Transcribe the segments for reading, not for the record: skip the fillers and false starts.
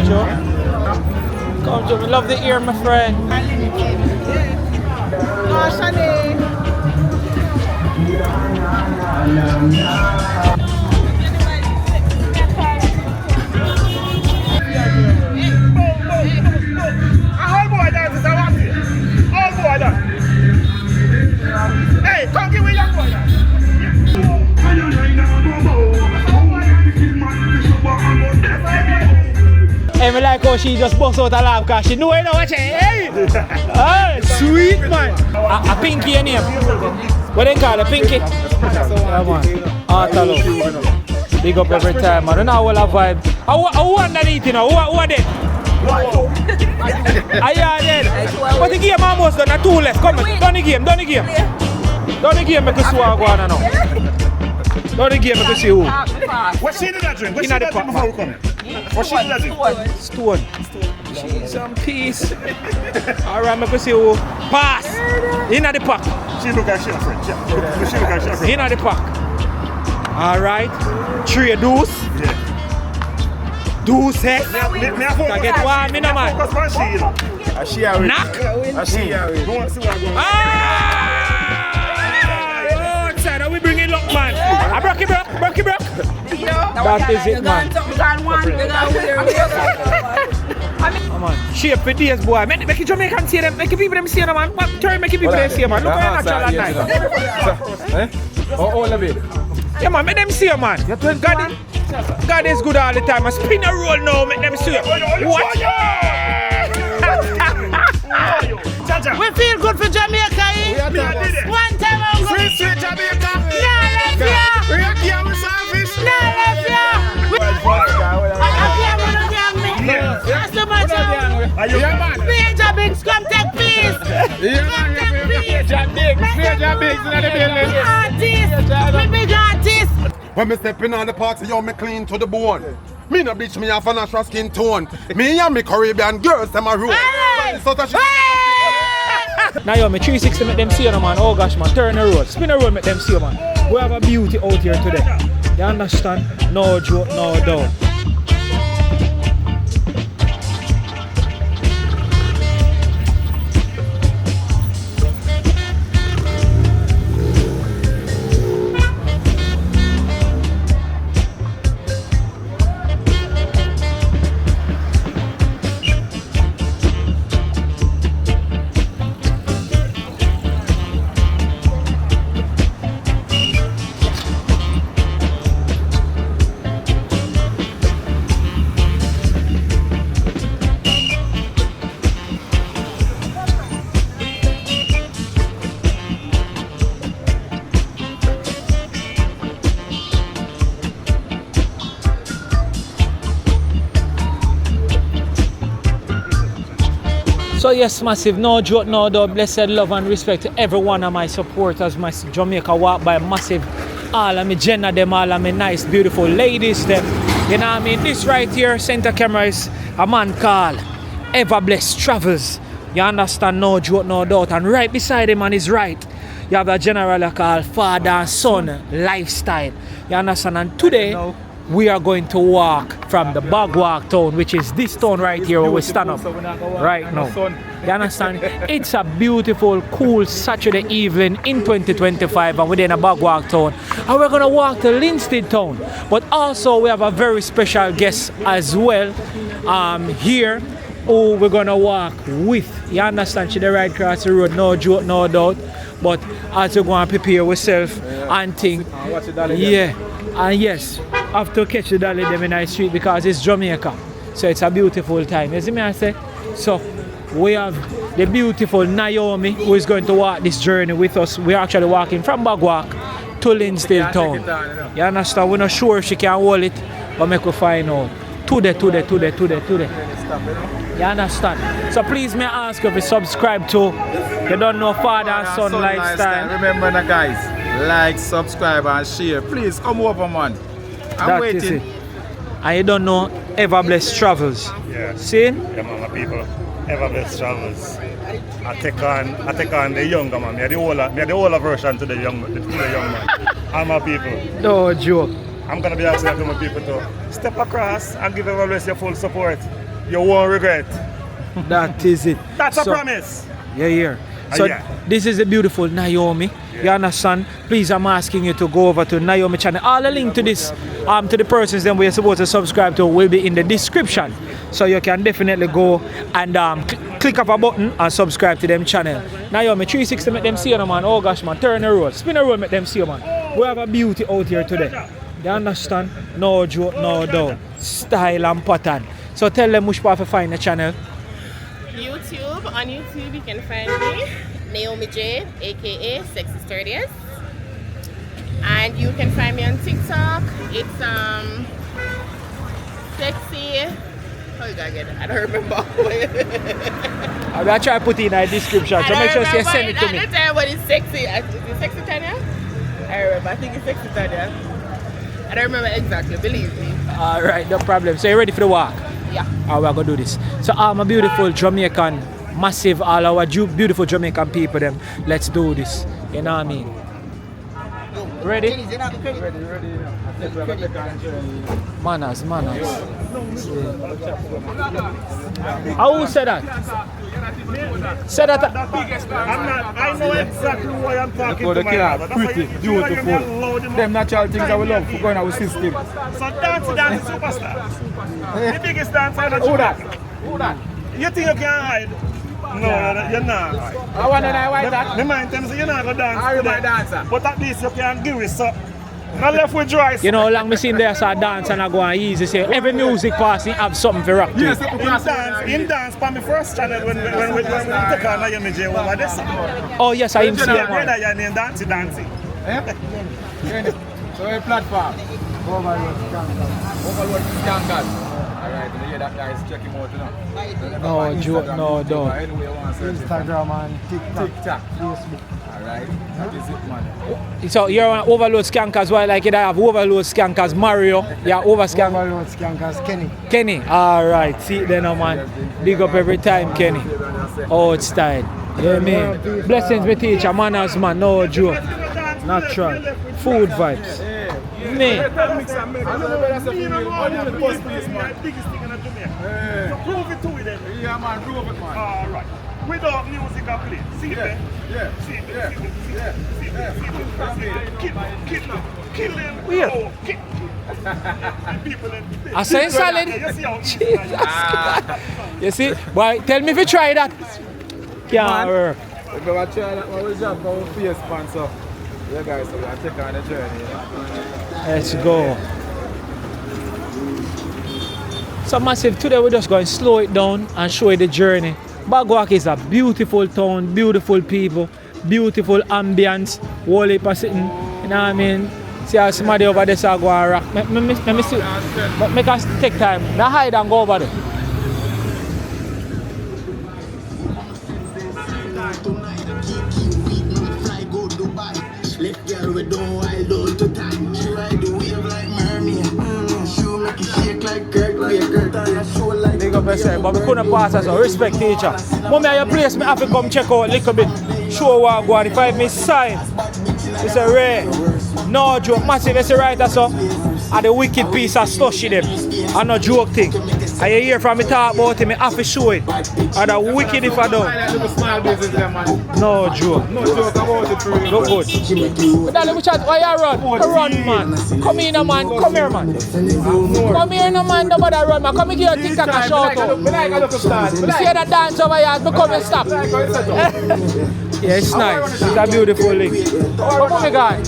Joe. Come to me. Love the ear, my friend. Oh, Shani. All boy dance is a one thing. All boy dance. Hey, come give me young boy dance. Hey, me like how she just bust out a laugh because she know you know what hey! Oh, sweet man! A pinky your name? What they call it? Pinky? Yeah man. Artalo. Big up every time man. You know all the vibe. Who underneath you know? Who are they? Are you dead? But the game almost done. A 2 left. Come on. Done the game. Done the game. Done the game. Make us see what go on now. Done the game. Make us see who. What she did that drink? What she did that drink before we come here? What she did that drink? Stone. Cheese and peace. Alright, make us see who. Pass. Inna the pack. She look like she a friend. She look like she a friend. Inna the pack. Alright. 3 deuce. Yeah. Deuce hex. Me a focus. Get one, me no man. Focus on she, you know. She a win. Knock. She a win. Go and see what going on. Ah! Outside, we bring it luck, man. I broke it, broke. That is it, man. Come on. Shape for days, boy. Make it Jamaican see them. Make it people them see them, man. Try make it people them see them, man. Look how natural at night. All of it. Yeah, man. Make them see them, man. God is good all the time. I spin a roll now. Make them see them. What? We feel good for Jamaica, eh? One time I'm going Sweet Jamaica. Bigs, come take peace. Big artist. When me stepping on the party, yo, me clean to the bone. Me no bleach, me have a natural skin tone. Me and me Caribbean girls, them a roll. Now yo, me 360 make them see you, man. Oh gosh, man. Turn the road. Spin the road, make them see you, man. We have a beauty out here today. You understand? No joke, no doubt. So yes, massive, no joke, no doubt, blessed love and respect to every one of my supporters, my Jamaica Walk by massive, all of me Jenna them, all of me nice, beautiful ladies them. You know what I mean? This right here, center camera is a man called Ever Blessed Travels. You understand? No joke, no doubt. And right beside him on his right, you have a general called Father and Son Lifestyle. You understand? And today, we are going to walk from the Bog Walk town, which is this town right here where we stand up right now. You understand? It's a beautiful, cool Saturday evening in 2025 and we're in a Bog Walk town. And we're going to walk to Linstead town. But also we have a very special guest as well here who we're going to walk with. You understand? She's the right across the road, no joke, no doubt. But as you go and prepare yourself and think, yeah, and yes, have to catch the dolly them in the street because it's Jamaica. So it's a beautiful time. You see me I say? So we have the beautiful Naomi who is going to walk this journey with us. We're actually walking from Bog Walk to Linstead town. You understand? We're not sure if she can hold it, but make we find out. Today. You understand? So please may I ask you to subscribe to you don't know Father and Son Lifestyle. Remember the guys, like, subscribe and share. Please come over, man. I'm waiting. Is it. And you don't know Ever Blessed Travels. Yeah. See? Yeah, man, my people. Ever Blessed Travels. I take on the younger man. Me the older version to the young man. And my people. No joke. I'm gonna be asking to my people to step across and give Ever Blessed your full support. You won't regret. That is it. That's a So- promise. Yeah. So yeah. this is the beautiful Naomi. You understand? Please, I'm asking you to go over to Naomi channel. All the link to this, to the persons that we're supposed to subscribe to will be in the description. So you can definitely go and click up a button and subscribe to them channel. Naomi 360 make them see you, man. Oh gosh, man. Turn the road. Spin the road, make them see you, man. We have a beauty out here today. You understand? No joke, no doubt. Style and pattern. So tell them which part to find the channel. YouTube. On YouTube, you can find me, Naomi J, aka Sexy Sturdiest. And you can find me on TikTok. It's sexy. Oh, you gotta get it. I don't remember. I will try to put it in the description. So make sure you send it to me. I don't tell you what is sexy. Is it Sexy Tanya? I remember. I think it's Sexy Tanya. I don't remember exactly. Believe me. All right, no problem. So you ready for the walk? Yeah. We're gonna do this. So I'm a beautiful Jamaican, massive, all our beautiful Jamaican people. Them, let's do this. You know what I mean? Ready? Manners. How said that? Said that. I know exactly why I'm talking to my mother. Pretty, beautiful. Them natural things that we love for going our system. So dance superstar. The biggest dancer in the Who that? You think you can hide? No, you're not. I want to know why that. Me mind tells you you're not going to dance Are you my today. dancer? But at least you can give it so. Not left with dry. You know how long me seen there so I dance and I go and easy say every music passing have something for rock to it. In dance for my first channel when we take on Naomi J over this. Oh yes, I am seeing Yeah, one. your name Dancing. So a platform. Overload Scankers. Alright, you hear that guys check him out now. No joke, no doubt. Instagram and TikTok, Facebook. Alright, that is it, man. So you're on Overload Skankers, why like it I have Overload Skankers Mario, yeah, Overskank. Overload Skankers Kenny, alright, see then man. Big up every time, Kenny. Old style. Yeah, man. Blessings me teacher, manners man, no joke. Natural. Food vibes. Me. Prove it to them. Yeah, man, prove it, man. Alright. Without music I play. See them. Kill them. Weird. I say solid. You see? Boy, tell me if you try that. Can't work. If we try that, we jump our face sponsor. Yeah, guys, so we are taking on the journey. Let's go. So massive, today we're just going to slow it down and show you the journey. Bog Walk is a beautiful town, beautiful people, beautiful ambience, whole heap of sitting, you know what I mean? See how somebody over there so go and rock. Let me see, but make us take time. Now hide and go over there. Left girl we don't wild all the time. She ride the wave like mermaid. She make it shake like Kirk on your show like. Big up yourself, but we couldn't pass us, so respect teacher. Mommy at your place, me have to come check out a little bit. Show what I go on. If I miss sign, it's a rare. No joke, massive, it's a writer so. And the wicked piece of slushy them. And no joke thing. And you hear from me talk about him, I have to show it. And the wicked if I don't. No joke. No joke about it, really. Look good. But darling, which why you run? Run, man. Come here, no, man. Come here, man. Come here, no, man. Nobody run, man. Come here, TikTok and shout out. You see that dance over here? Me come and stop. Yeah, it's nice. It's a beautiful link. But oh my God,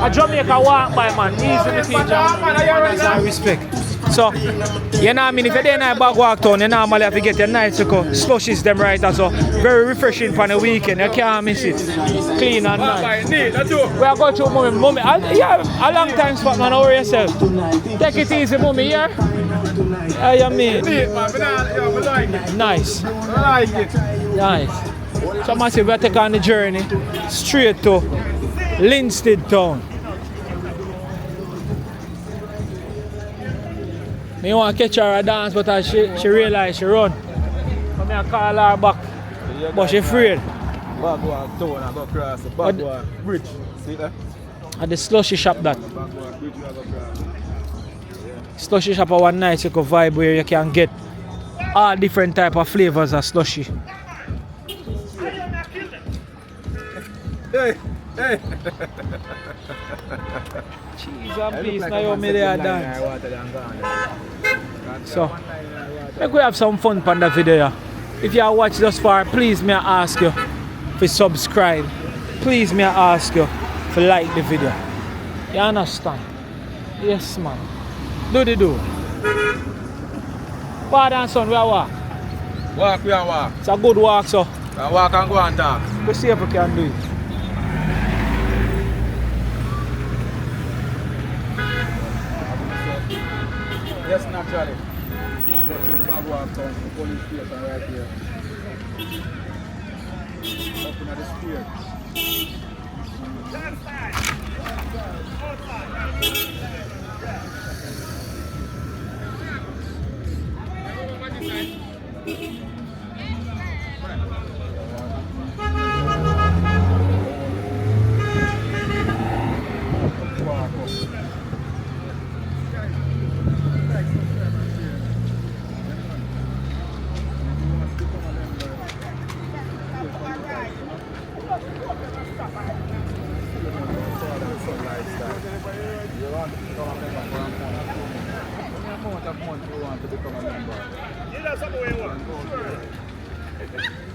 a Jamaica walk by, man. Easy to teach and respect. So, you know what I mean? If you're there in a Bog Walk town, you normally have to get your nice slushies them right. So, very refreshing for the weekend. You can't miss it. Clean and nice. We are going to mommy. Yeah, a long time spot, man. Over yourself. Take it easy, mommy. Yeah? How you mean? Nice. Nice. So, massive, we take on the journey straight to Linstead town. Me want to catch her a dance, but she realized she run. So I call her back, but she afraid. Bog Walk town and go across the Bog Walk bridge. See that? At the slushy shop that. Bog Walk bridge we go across. Slushy shop a one nice vibe where you can get all different type of flavors of slushy. Hey, hey. Cheese and peas, now you made a dance. So, make we have some fun on the video. Yeah. If you have watched thus far, please may I ask you to subscribe. Please may I ask you to like the video. You understand? Yes, man. Do. Father and son, we are walk. Walk, we are walk. It's a good walk, so. And walk and go and talk. Let's see if we can do it. Yes, naturally. Go through the Bog Walk town, the police station right here. Up in the spear.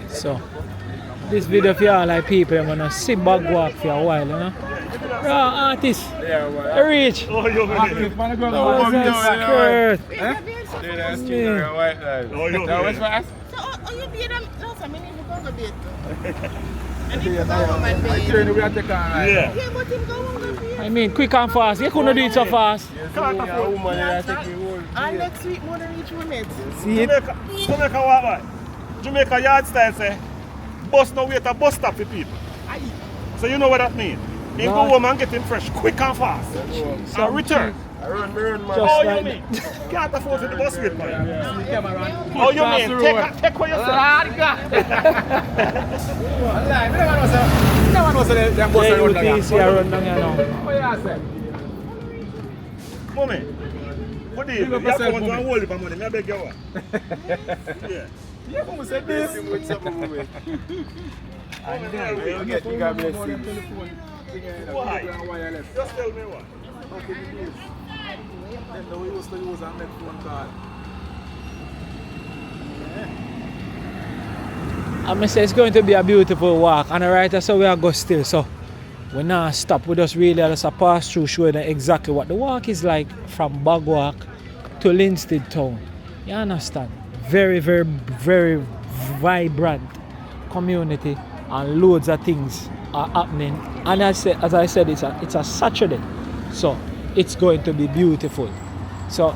So, this video for y'all like people, I'm gonna see Bog Walk for a while, you know. Raw artist, reach. Oh, you Active man, go Oh, skirt. Oh, you So, you beat them? No, so I need to go a bit. I need Yeah, to go on my I bed. turn we are taking right. Yeah. Yeah, but him go on the bed. I mean, quick and fast. You couldn't do it so fast. And next week, more than each minute. See it? Jamaica what, boy? Jamaica yard style say, bus no wait a bus stop for people. So you know what that means? You go home and get him fresh, quick and fast. And return. Just Oh, you like mean? Can't afford to the bus wait, man. Yeah. Oh, you mean? Take what you say. No one was there. Them bus yeah, around you there. see around down here now. What you say? Mommy, what do you Big up have yourself, to mommy. hold it for money? I beg you what? Yeah. Yeah, who said this? You get you got blessing. Why? Just tell me what. Then we used to use and make phone call. I say it's going to be a beautiful walk, and right so we are go still. So we not stop. We just really just pass through, showing them exactly what the walk is like from Bog Walk to Linstead town. You understand? Very, very, very vibrant community, and loads of things are happening. And as I said, it's a Saturday, so it's going to be beautiful. So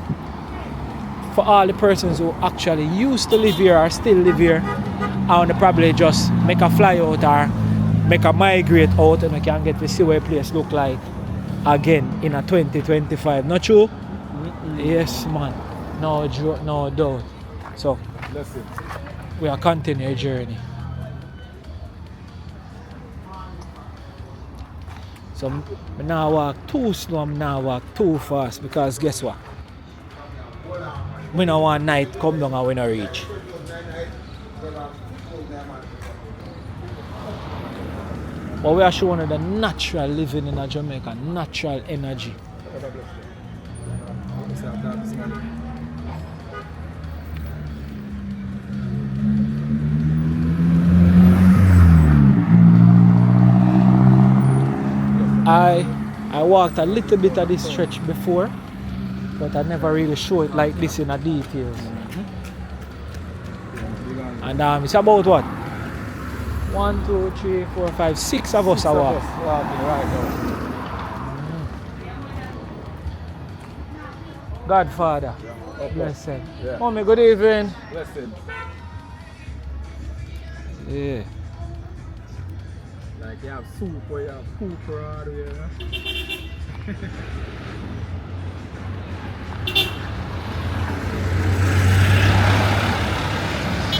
for all the persons who actually used to live here or still live here, I want to probably just make a fly out or make a migrate out, and we can get to see what the place look like again in a 2025. Not true? Yes, man. No joke, no doubt. So we are continuing our journey. So I now walk too slow, I now walk too fast, because guess what? We don't want night come down and we don't reach. But we are showing the natural living in a Jamaica, natural energy. I walked a little bit of this stretch before, but I never really show it like this in a details. And it's about what? 1, 2, 3, 4, 5, 6 of us are walking. Godfather, blessed. Mommy, good evening. Blessed. Yeah. Like you have soup or you have cooper all the way,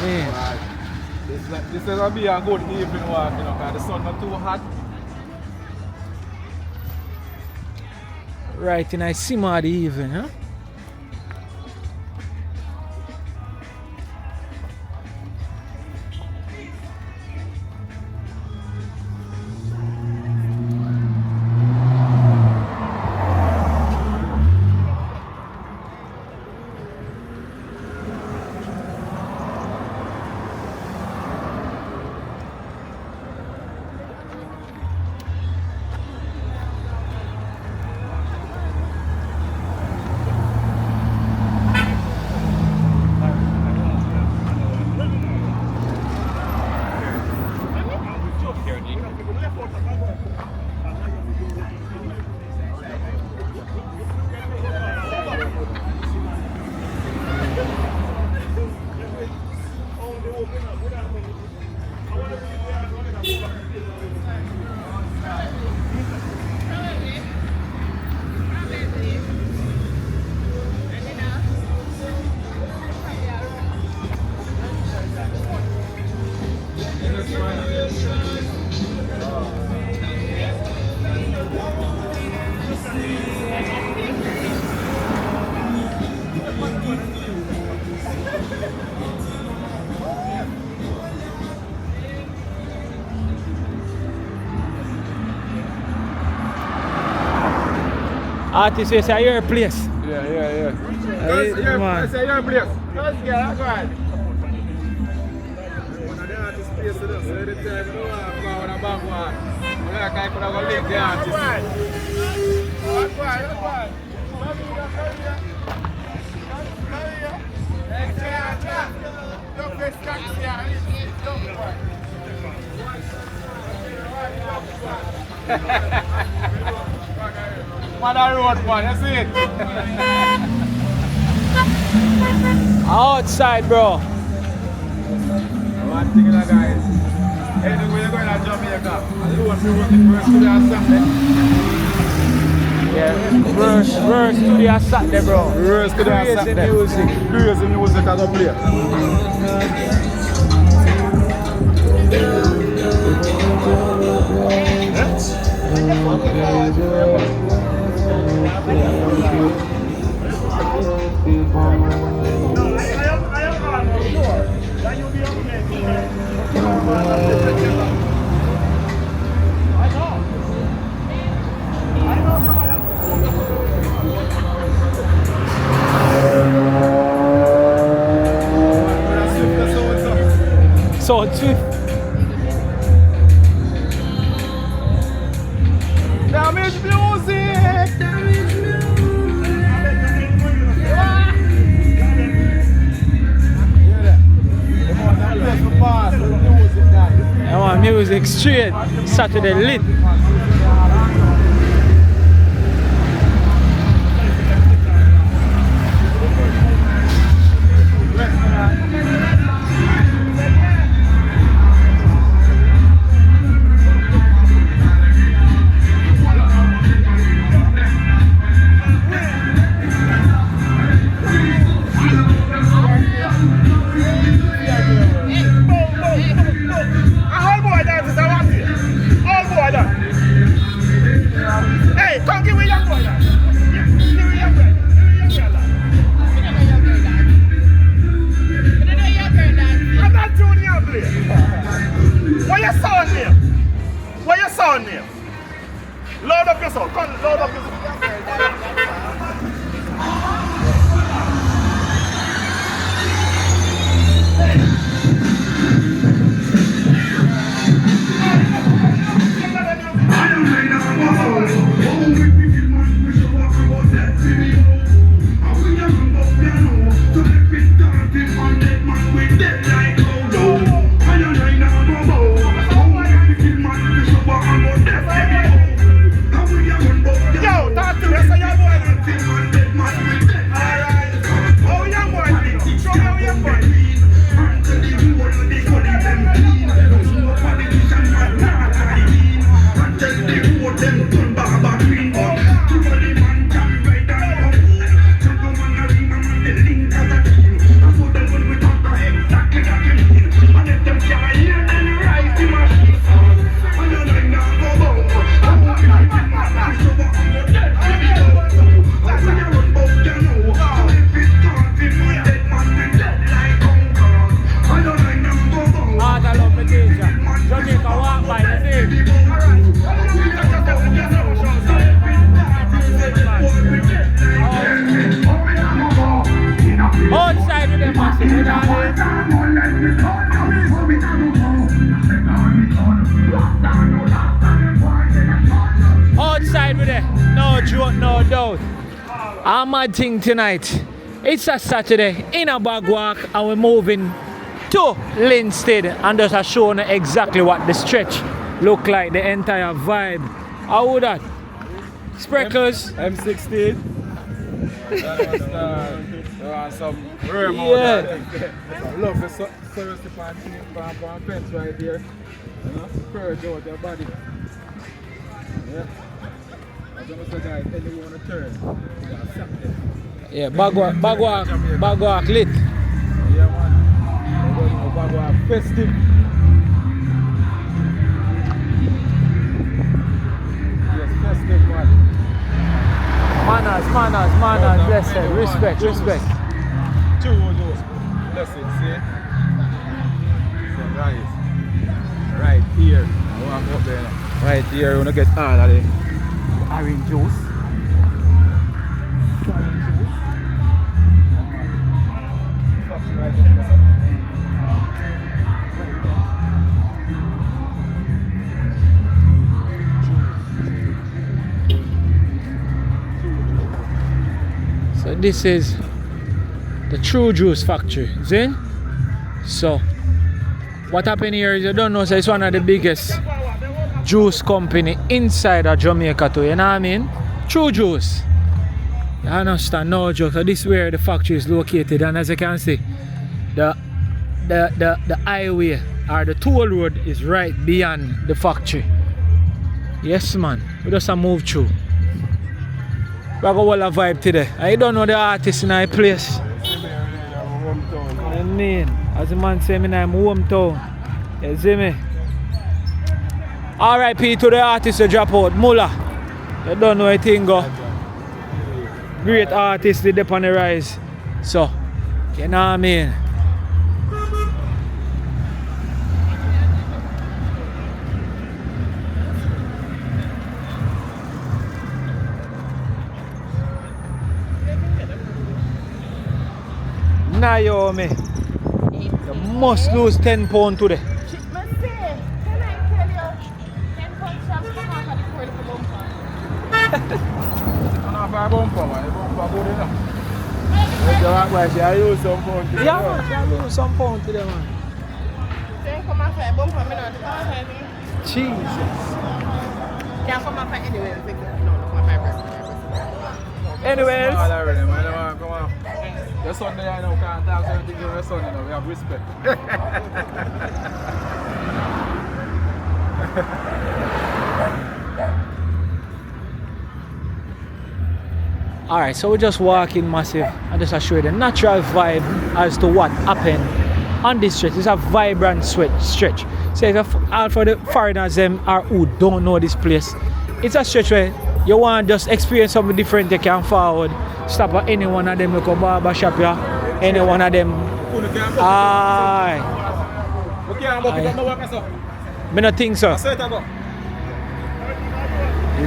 Man. This is gonna be a good evening walk, you know, because the sun not too hot. Right in I see the evening, huh? Artist, you say your place. Yeah. Come on. Say your place. Let's get it, go ahead. One of the artists' place to do, so every time you know I'm going to Bog Walk. I could have link the artist. Go ahead. Mother road, man, you see it? Outside, bro. One thing, guys. Anyway, you're going to Jamaica. You want to work the first studio on Saturday? Yeah, verse studio Saturday, bro. First studio on Crazy Saturday. music. Crazy music as a play. So Swift. Damage music! I want music straight. Saturday lit. Load up your sound. Come, load up your sound. Outside with it, no joke, no doubt. Our mad thing tonight. It's a Saturday in a Bog Walk and we're moving to Linstead and just showing exactly what the stretch look like, the entire vibe. How would that? Spreckles. M16. Some rare love the service department fence right there. You know, purge out their body. Yeah. I'm gonna say guys, tell you want to turn. You gotta suck them. Yeah, Bog Walk lit. Yeah man. We're going to Bog Walk festive. Yes, festive man. Manners, blessed, respect. Two of those. Blessed, see? So guys, right here, I walk up there now. Right here, we're gonna get all of the orange juice. So this is the True Juice factory, see? So what happened here is, you don't know, so it's one of the biggest juice company inside of Jamaica too, you know what I mean? True Juice. You understand? No joke. So this is where the factory is located, and as you can see, the highway or the toll road is right beyond the factory. Yes man, we just move through. We got all a vibe today. I don't know the artist in our place. I mean, as the man say, I'm hometown. You see me? R.I.P. to the artist who drop out, Mulla. You don't know anything go. Great artist did up on the rise. So, you know what I mean? Naomi, you must lose 10 pounds today. Can I tell you, 10 pounds from the heart of the curl for bumper. I'm not for a bumper, man. The bumper good enough. I use some pound today. Yeah, man, you lose some pounds today, man. Can't come off a bumper, me not. Jesus. Can't come off anywhere. No, come off Anyways. Small already, man. Come on. The son there, I know, can't talk to anything to your son, you know. We have respect. Alright, so we're just walking massive and just show you the natural vibe as to what happened on this stretch. It's a vibrant stretch. So if all for the foreigners them or who don't know this place, it's a stretch where you want to just experience something different, you can forward. Stop at any one of them, look at barber shop, yeah. Any one of them. Aye. I don't think so. You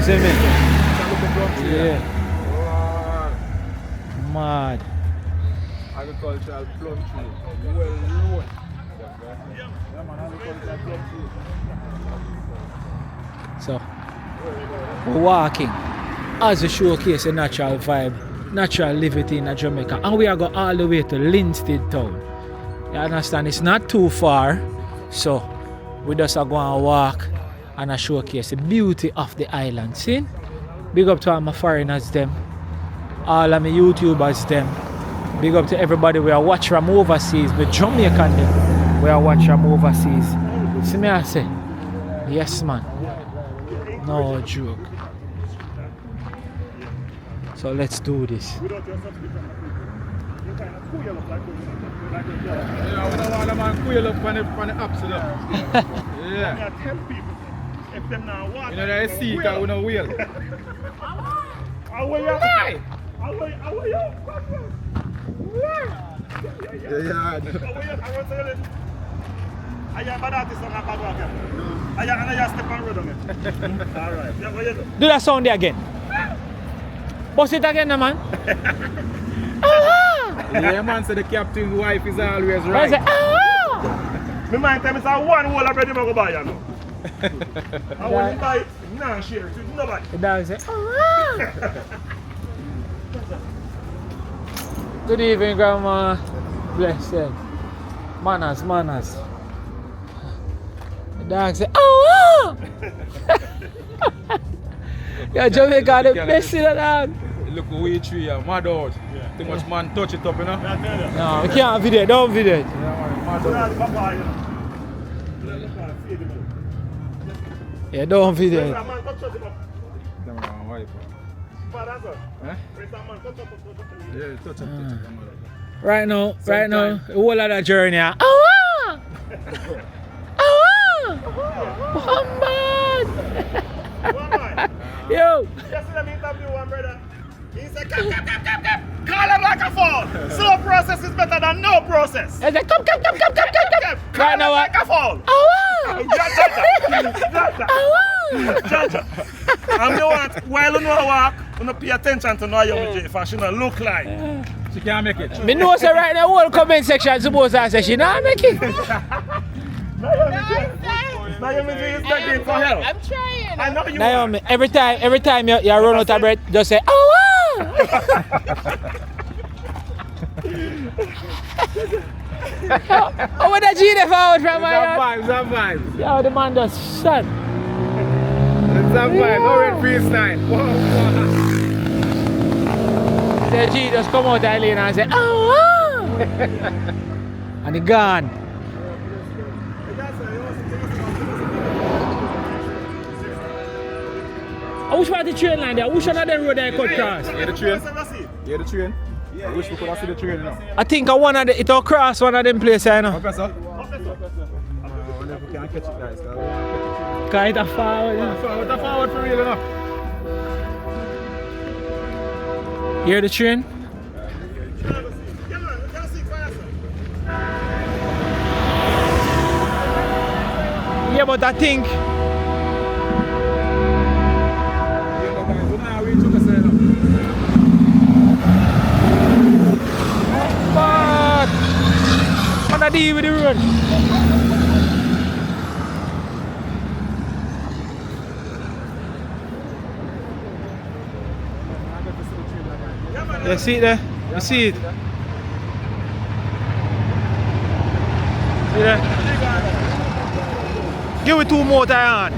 see me? Yeah. Mad. Agricultural plum tree. Well known. So, we're walking as a showcase a natural vibe, natural liberty in Jamaica, and we are going all the way to Linstead town. You understand? It's not too far, so we just are going to walk and showcase the beauty of the island. See? Big up to all my foreigners them, all of my YouTubers them. Big up to everybody we are watching from overseas, the Jamaican them we are watching from overseas. See me I say? Yes man. No joke. So let's do this. Yeah, we don't want a man quail up on the accident. Yeah. You know that is sea cat with no wheel. Do that sound there again. Bust it again, man. Yeah, man, so the captain's wife is always right. Say, Me mind tell me say one whole already I go buy you know. I want to buy it, nah share it with nobody. The dog say, Good evening, Grandma. Blessed. Manners. The dog say, Yo, Jamaica, the best in the dog. Look at we tree, mad out. Too much man touch it up, you know? No, we can't video it, don't video it. Yeah, man, mad out. Yeah, don't video it. Yeah, touch it. Right now, the whole of the journey. Muhammad! Yo! Yesterday me interview one brother. He said, come. Call him like a phone. Slow process is better than no process. I said, come. Call Right him now, like a phone. Jaja. I'm the one, while you know walk, you don't pay attention to no young J for she don't look like. She can't make it. Me know say right now, whole comment section supposed to say she not make it. Naomi J is begging for help. I'm trying. I know you Naomi, every time you run out of breath, just say, Oh, what the G they forward from my It's a vibe. Yo, the man just shut. It's a vibe. Already freestyle. The G just come out of lane and say, oh, and he gone. Which part of the train line there? Which one of the road there cut cross? Yeah, the train. Yeah, the train. I wish we could have seen the train now. I think one of the, it will cross one of them places, you know. Okay, sir. I wonder if we can catch it, guys. Cause it's a forward, you know. Forward, forward for real enough. Hear the train? Yeah, but I think but what I deal with the road? You see it there? You see it? See there? Give it 2 more time.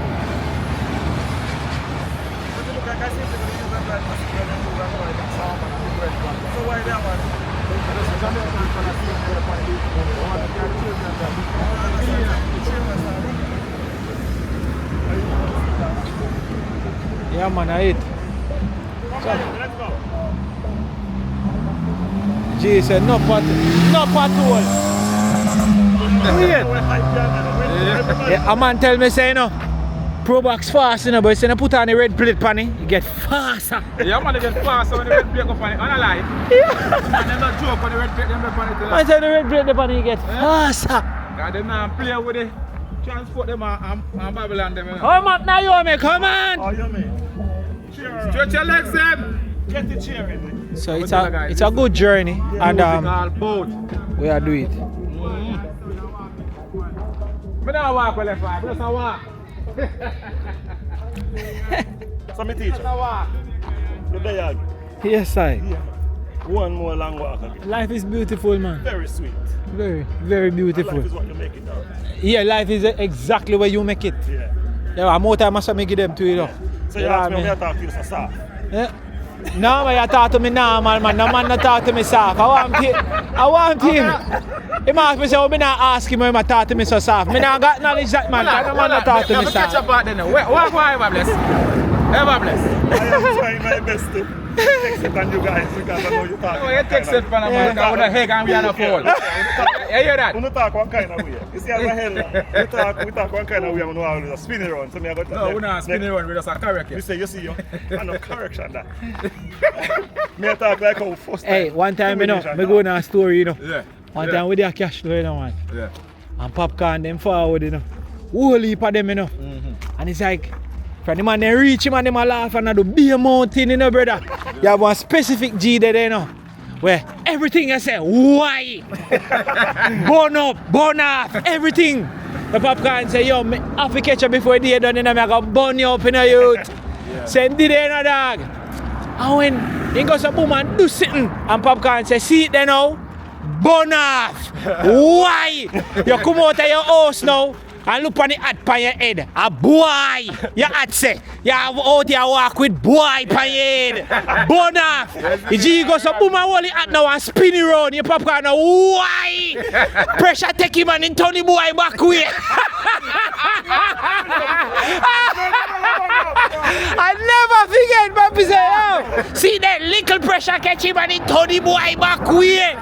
Yeah, man, I eat. G said no patrol. Weird. Yeah, a man tell me say no. Pro box fast, you know, but you say no put on the red plate pan it, you get faster. Yeah, man, they get faster when the red plate go on it. On a lie. Yeah. And them not joke when the red plate them go on it. I say the red plate pan it, you get faster. God, them not play with it. Transport them and Babylon them. You know. Come on now, you me, come on. Oh, you mean? Stretch your legs, them. Get the chair in. So it's a good journey, and we are doing it. I don't walk with left eye, I just walk. So me teacher. You're there. Yes, I. Yeah. One more long walk again. Life is beautiful, man. Very sweet. Very, very beautiful. Life is what you make it out. Yeah, life is exactly where you make it. Yeah. Yeah, more time I should make them to you, know. So you ask me when I talk to you so soft. Yeah. No, man, you talk to me normal, man. No man not talk to me soft. I want him. He ask me, so I not ask him when I talk to me so soft. I not got knowledge that man. No man not talk to me soft. Catch up out there now. Why ever bless? Ever bless? I am trying my best to text it on you guys because I know you talk. No, you text it for a man. I would have heck and we are not fall. You hear that? We don't talk one kind of way. You see, as a hell, we talk one kind of way. We know how to spin it around. So me I got no, we're not spinning around. We're just a correct. You say, I know correction that. Me I talk like how first time. Hey, one time, you know, me go on a story, you know. Yeah. One time with their cash flow, you know, man. Yeah. And popcorn them forward, you know. Whole heap of them, you know. And it's like, from the man they reach him and them a laugh and I do be a mountain, you know, brother. You have one specific G there, you know. Where everything I say, why? Burn up, burn off, everything. The popcorn say, yo, me have to catch you before the day done, and I'm going to burn you up in a youth. Send it there, dog. And when he goes to boom and do something, and popcorn say, see it there now, burn off. Why? You come out of your house now and look on the hat on your head. A boy, your hat say, you have out here walk with boy on your head. Burn off. The G goes to boom and hold the hat now and spin it around. Your popcorn now, why? Pressure take him and then turn the boy back way. I never forget, Papi say, yo, see that little pressure catch him and then turn the boy back way.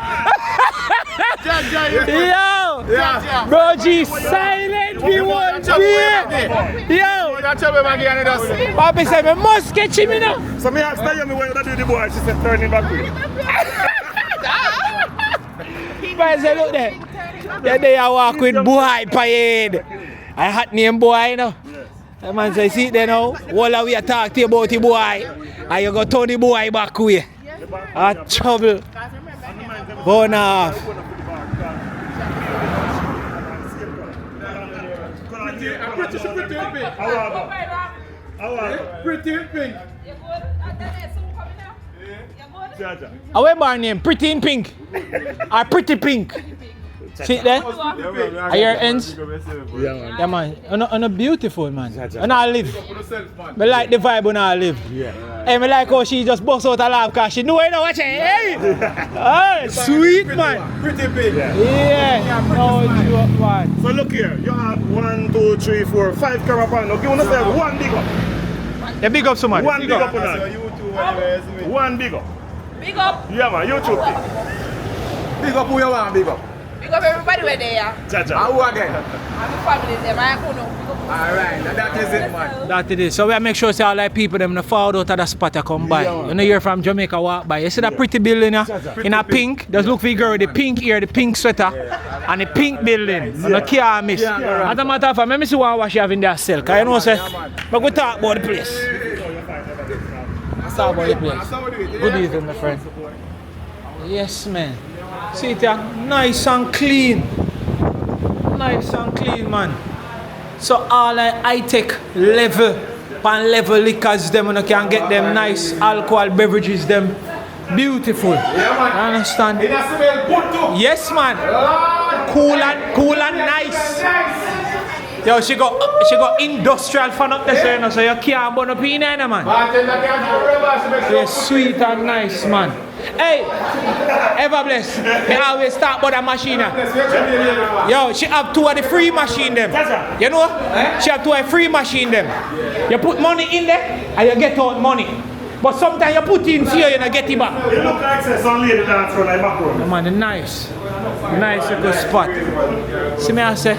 Yo, bro G, silent me one day. Yo, Papi say, me must catch him, you know. So me asked her, when you do the boy, she said, turn him back way. Papi say, look there. Yeah, they are walk with boy by head. I had name boy, you know. The man say, see there now, all we talk to you about the boy, and you go turn the boy back way. Trouble. Burn off. Pretty pink. Jaja. Our bar name, Pretty in Pink. Or Pretty Pink. See it there? Are your ends? Yeah, man. And a beautiful, man. And I live. I like the vibe when I live. Hey, I like how she just busts out a laugh because she know you know what you hey! Hey, sweet, man. Pretty big. Yeah. No joke, man. So look here, you have 1, 2, 3, 4, 5 camera pan. Now give yourself one big up. Yeah, big up somebody. One big up on So that. you two anyways. One big up. Big up. Yeah man, YouTube thing. Big up who you want, big up. Big up everybody where they are. Jaja. And who again? I'm the family there. I don't know. Alright, that is it, man. That it is. So we make sure say all like people them fall out of the spot to come by. You know, you're from Jamaica walk by. You see that pretty building in a pink? Just look for the girl with the pink ear, the pink sweater, and the pink building. You know, can't miss. As a matter of fact, let me see what she have in there sell. Cause you know say, but we talk about the place. Talk about the place. Good evening, my friend. Yes, man. See it here, nice and clean. Nice and clean, man. So all high-tech level liquors them and you can get them nice alcohol beverages them beautiful. You understand? Yes, man. Cool and nice. Yo, she got industrial fun up there, you know, so you can't burn up in there, man. Yes, sweet and nice, man. Hey, ever bless. Me always start by the machine. Yo, she have 2 of the free machine them. You know? She have 2 of the free machine them. You put money in there and you get out money. But sometimes you put in fear and you get it back. You look like some lady dance for like background. Man, nice. Nice little spot. See me I say?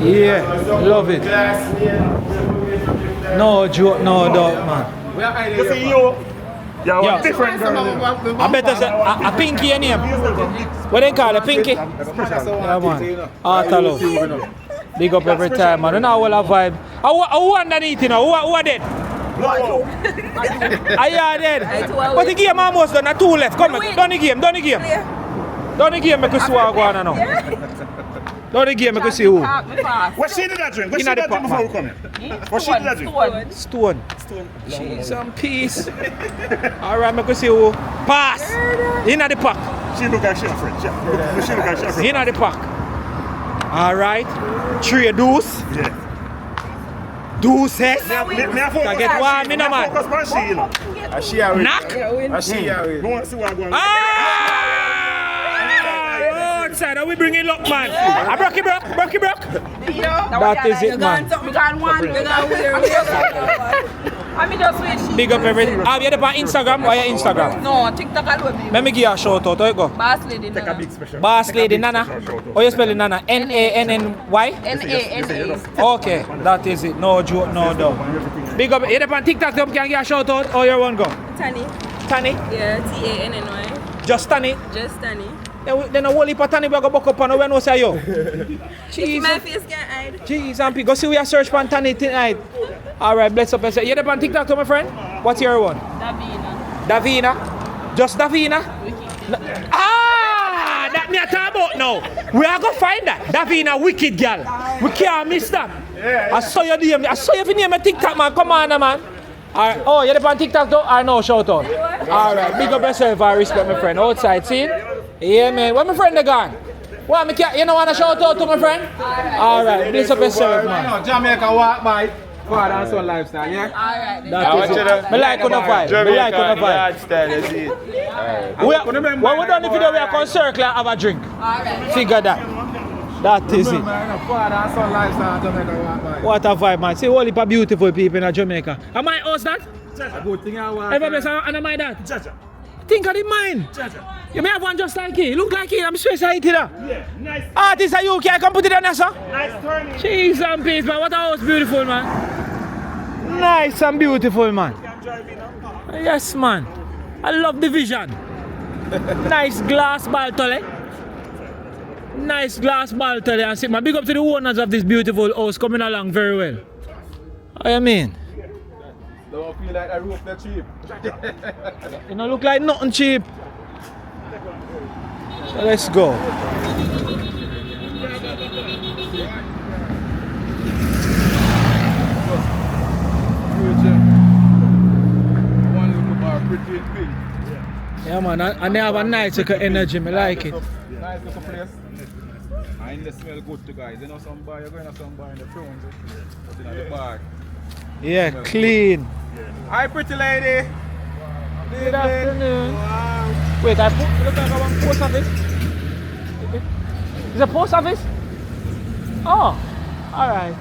Yeah, love it. No joke, no doubt, man. You see you? Yeah, Yo. different girl. I better say a pinky in name. What they call it, pinky? Yeah, man. Love. Big up every time, man. You know all a vibe. Who underneath, you know? Who are dead? Are you dead? But the game almost done. 2 left. Come on, done the game. Done the game, make us see what going on now. Done the game, make us see who. What she did that drink? What she did that drink before we come here? What she did that drink? Stone. Cheese and peace. Alright, make us see who. Pass. In the pack. She look like she a friend. She look like she a friend. In the pack. Alright. 3 deuce. Yeah. Deuces. I get one, me no man. Focus on she, you know. Knock. We want to see what going on. Outside, are we bringing luck, man? I broke it. That is it, man. Big up everything. Are you on Instagram or your Instagram? No, TikTok alone. Let me give you a shout out. How you go? Boss lady. Take a big special. Boss lady Nana. How you spell it, Nana? N-A-N-N-Y? N-A-N-A. Okay, that is it. No joke, no doubt. Big up. You on TikTok, you can give a shout out or you want to go? Tanny. Tanny? Yeah, T-A-N-N-Y. Just Tanny? Just Tanny. Then a whole heap of Tanny we go back up and we know say yo. If my face can't hide. Jeez, and go see we are search for Tanny tonight. Alright, bless up yourself. You on TikTok to my friend? What's your one? Davina? Just Davina? That me a talk about now. We are gonna find that. Davina wicked girl. We can't miss that. I saw your name. I saw your name on TikTok, man. Come on, man. Alright. Oh, you're on TikTok though? I know, shout out. Alright, big up yourself. I respect my friend. Outside, see? Yeah, man. Where my friend they gone? What, you don't want to shout out to my friend? Alright, bless up yourself, man. Jamaica walk by. Father and son lifestyle, yeah? Alright. That is it. I like on the vibe. I like on the vibe. When we done the video, we are going to circle and have a drink. Alright. Figure that. That is it. Father and son lifestyle, Jamaica walk by. What a vibe, man. See all the beautiful people in Jamaica. Am I host that? A good thing I want. Ever bless and am I that? Jaja. Think of the mind. Jaja. You may have one just like it. Look like it. I'm special here. Yeah, nice. Artists are UK. I can put it on there, sir. Nice turning. Jeez and peace, man. What a house beautiful, man. Nice and beautiful, man. Yes, man. I love the vision. Nice glass balcony. Nice glass balcony. And see, man, big up to the owners of this beautiful house coming along very well. What you mean? Don't feel like a roof that cheap. You don't look like nothing cheap. So let's go. One little bar, pretty and big. Yeah, man, and they have a nice little energy. Me like it. Nice little place. And they smell good to guys. You know, some bar, you're going to some bar in the front, but in the bar. Yeah, clean. Hi, pretty lady. Good afternoon. Wow. Wait, I look like one post office. Is it post office? Oh, all right.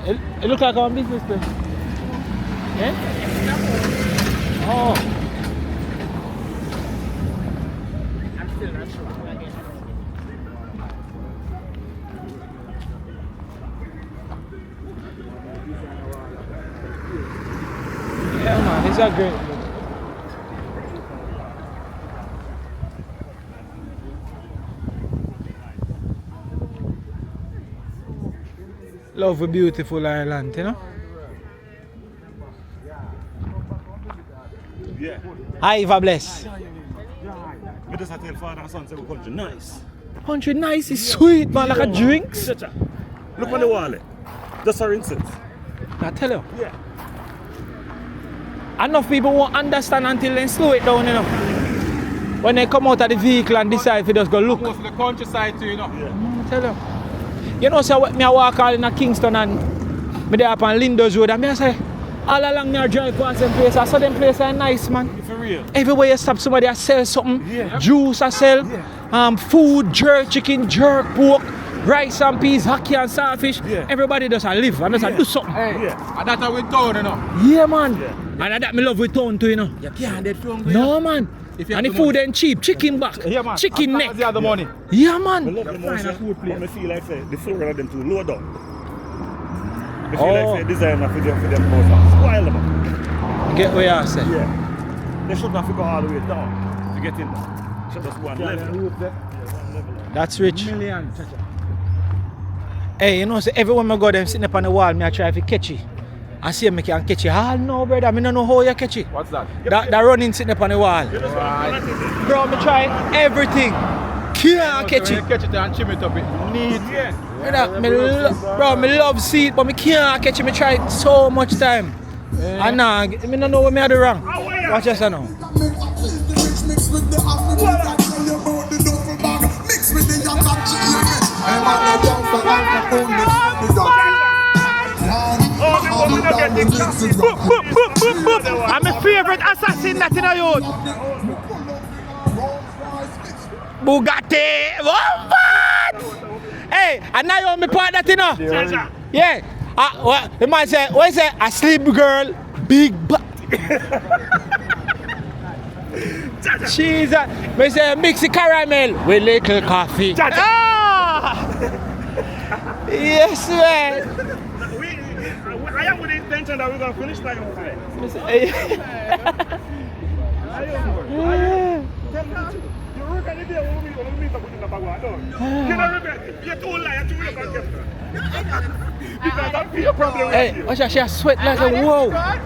It looks like our business place. Yeah? Oh. I'm still not sure who again. Yeah, man, it's a great look. Love a beautiful island, you know? Yeah. Hi, Eva Bless. Me just tell father and son say we country nice. Country nice is sweet, man, like a drinks. Chacha. Look on the wall. Just for instance. I tell you. Yeah. Enough people won't understand until they slow it down, you know. When they come out of the vehicle and decide if just go look. Close to the countryside too, you know. Yeah. I tell you. You know, so me I walk all in a Kingston and me there up on Linstead Road and me I say, all along me I drive past them place. I saw them place are nice, man. For real. Everywhere you stop somebody I sell something. Yeah. Juice I sell. Yeah. Food, jerk, chicken, jerk, pork, rice and peas, hockey and saltfish. Yeah. Everybody does a live and does a do something. Hey, Yeah. and that's how we town, you know. Yeah, man. Yeah. And that me love with town too, you know. You can't get from No, man. If you And the have the food money. ain't cheap. Chicken back, Yeah, man. chicken As long neck. as you have the money. Yeah, I man. love the find most. a food place. But I feel like say the floor of them too low down. I feel Oh. like say designer for them house. Spoil them. Get where I say. Yeah. They shouldn't have to go all the way down to get in there. Should just go on level. That's rich. Million. Hey, you know, so everyone I go them sitting up on the wall, me I try to catch it. I see me can catch it. Ah, no, brother, I don't know how you catch it. What's that? That running sitting up on the wall. Right. Bro, me try everything. Can't catch When it. you catch it and trim it up, it neat. Yeah. Brother, bro, me love see it, but me can't catch it. Me try it so much time. And now, me don't know what me do wrong. Watch this now. Mix with the African, I tell you about the duffel bag. Mix with the Yakachi. I'm on the young for I'm my favorite assassin that in a youth. Bugatti. What? Hey, and now you want me part that you know? Yeah. What? The man say, what is it? A sleep girl, big butt. Jesus. Me say mix the caramel with little coffee. Ah! Yes, man. I am with the intention that we're going to finish like on time. You work at the day when we meet up with the Bog Walk, don't you? You don't regret it. You're too light, you're too look at them. Because that's your problem with Hey, you. watch out, she sweat like a whoa. I'm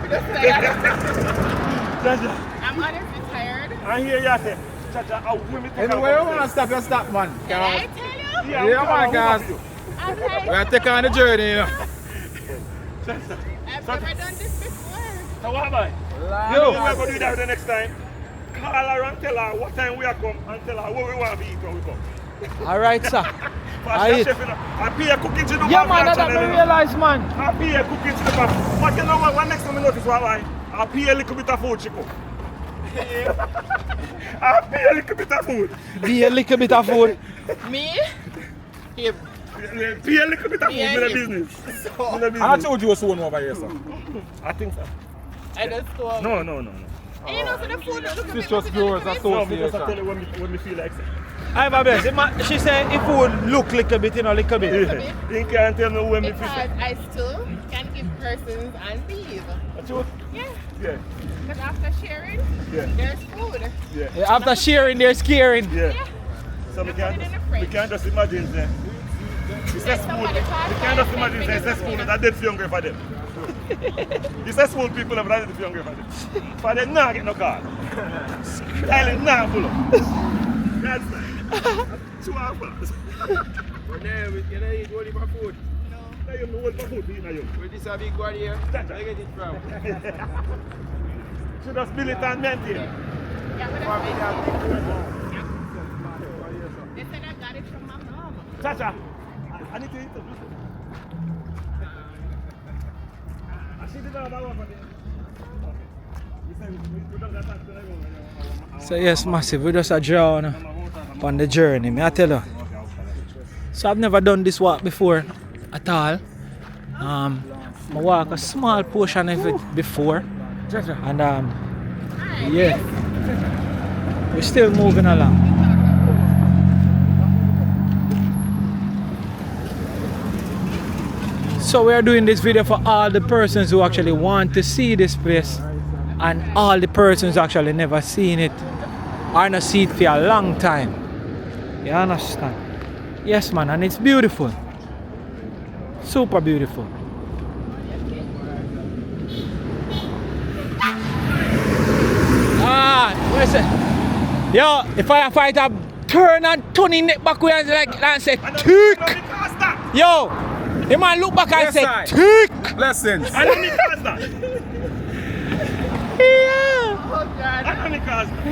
honestly tired. I hear you say, Chacha, how women think Anyway, you want to stop, you stop, man. Did I tell you? Yeah, man, guys. I'm We tired. are taking on the journey, you know. I've never done this before. So what am I? You know we're going to do that the next time? Call her and tell her what time we are come and tell her what we want to eat when we come. All right, sir. Because I the eat. chef, you know, I pay a cooking to the Yeah, Bog man, Walk that channel, me you know. realize, man. I pay a cooking to the back. But you know what next time I notice what I pay a little bit of food she cook. I pay a little bit of food. Be a little bit of food. Me? Him. Pay a little bit of food Yeah, in the him. business. In the And I business. told you a soon over here, sir. I think so. I just told No. And you know, so the food look a bit Citrus more growers than No, because I association. tell you when me feel like it. I bless. She said if food look little bit, you know, little bit. You can't tell me when me feel because like I still can give persons and leave. it. Truth? Yeah. Yeah. Because after sharing, Yeah. there's food. Yeah. After sharing, they're scaring. Yeah. Yeah. So we Put it in the fridge. can't just imagine that. It's a spoon. somebody pass We can't just by, imagine bring that it's a it spoon to that dead for hungry for them. It's a spoon people have dead for hungry for them. For them nah get no card. Silent nah full up. That's right. 2 hours. You know, you go for food. Now you know what for food in you. With this a big one here, where you get it from? Should just build it and maintain. Yeah, but they said I got it from my mom. Chacha, I need to eat it. I see the other one for So yes, massive, we just a draw on the journey, me I tell you. So I've never done this walk before at all. I walk a small portion of it before. And yeah, we're still moving along. So we are doing this video for all the persons who actually want to see this place and all the persons who actually never seen it or not see it for a long time. You understand? Yes man, and it's beautiful. Super beautiful. What is it? Yo, the firefighter turn and turn in it back and like and say tick. Yo, the man look back and say tick. Blessings. I don't need cars that. Yeah. Oh God. I don't need cars that.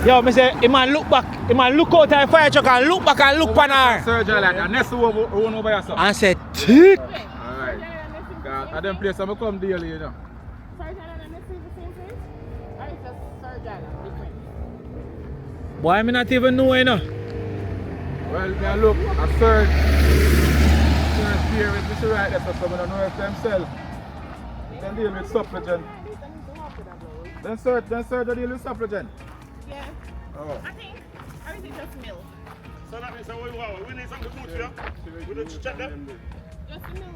Yo, me say, the man look back, the man look out of the fire truck and look back and look on her. Surgery like that. Next one over yourself. And say tick. Alright. I don't play some come daily, you know. Surgeon and Messi the same place? Or it's just surgeon different? Boy, me not even know, you know. Well, me look, a surge here with Mr. Right there, so I don't know if themselves. Then deal with supplicant. Then surge deal with supplicant. Yeah. Oh. I think everything just milk. So that means we need some food here. We don't check them. Just milk.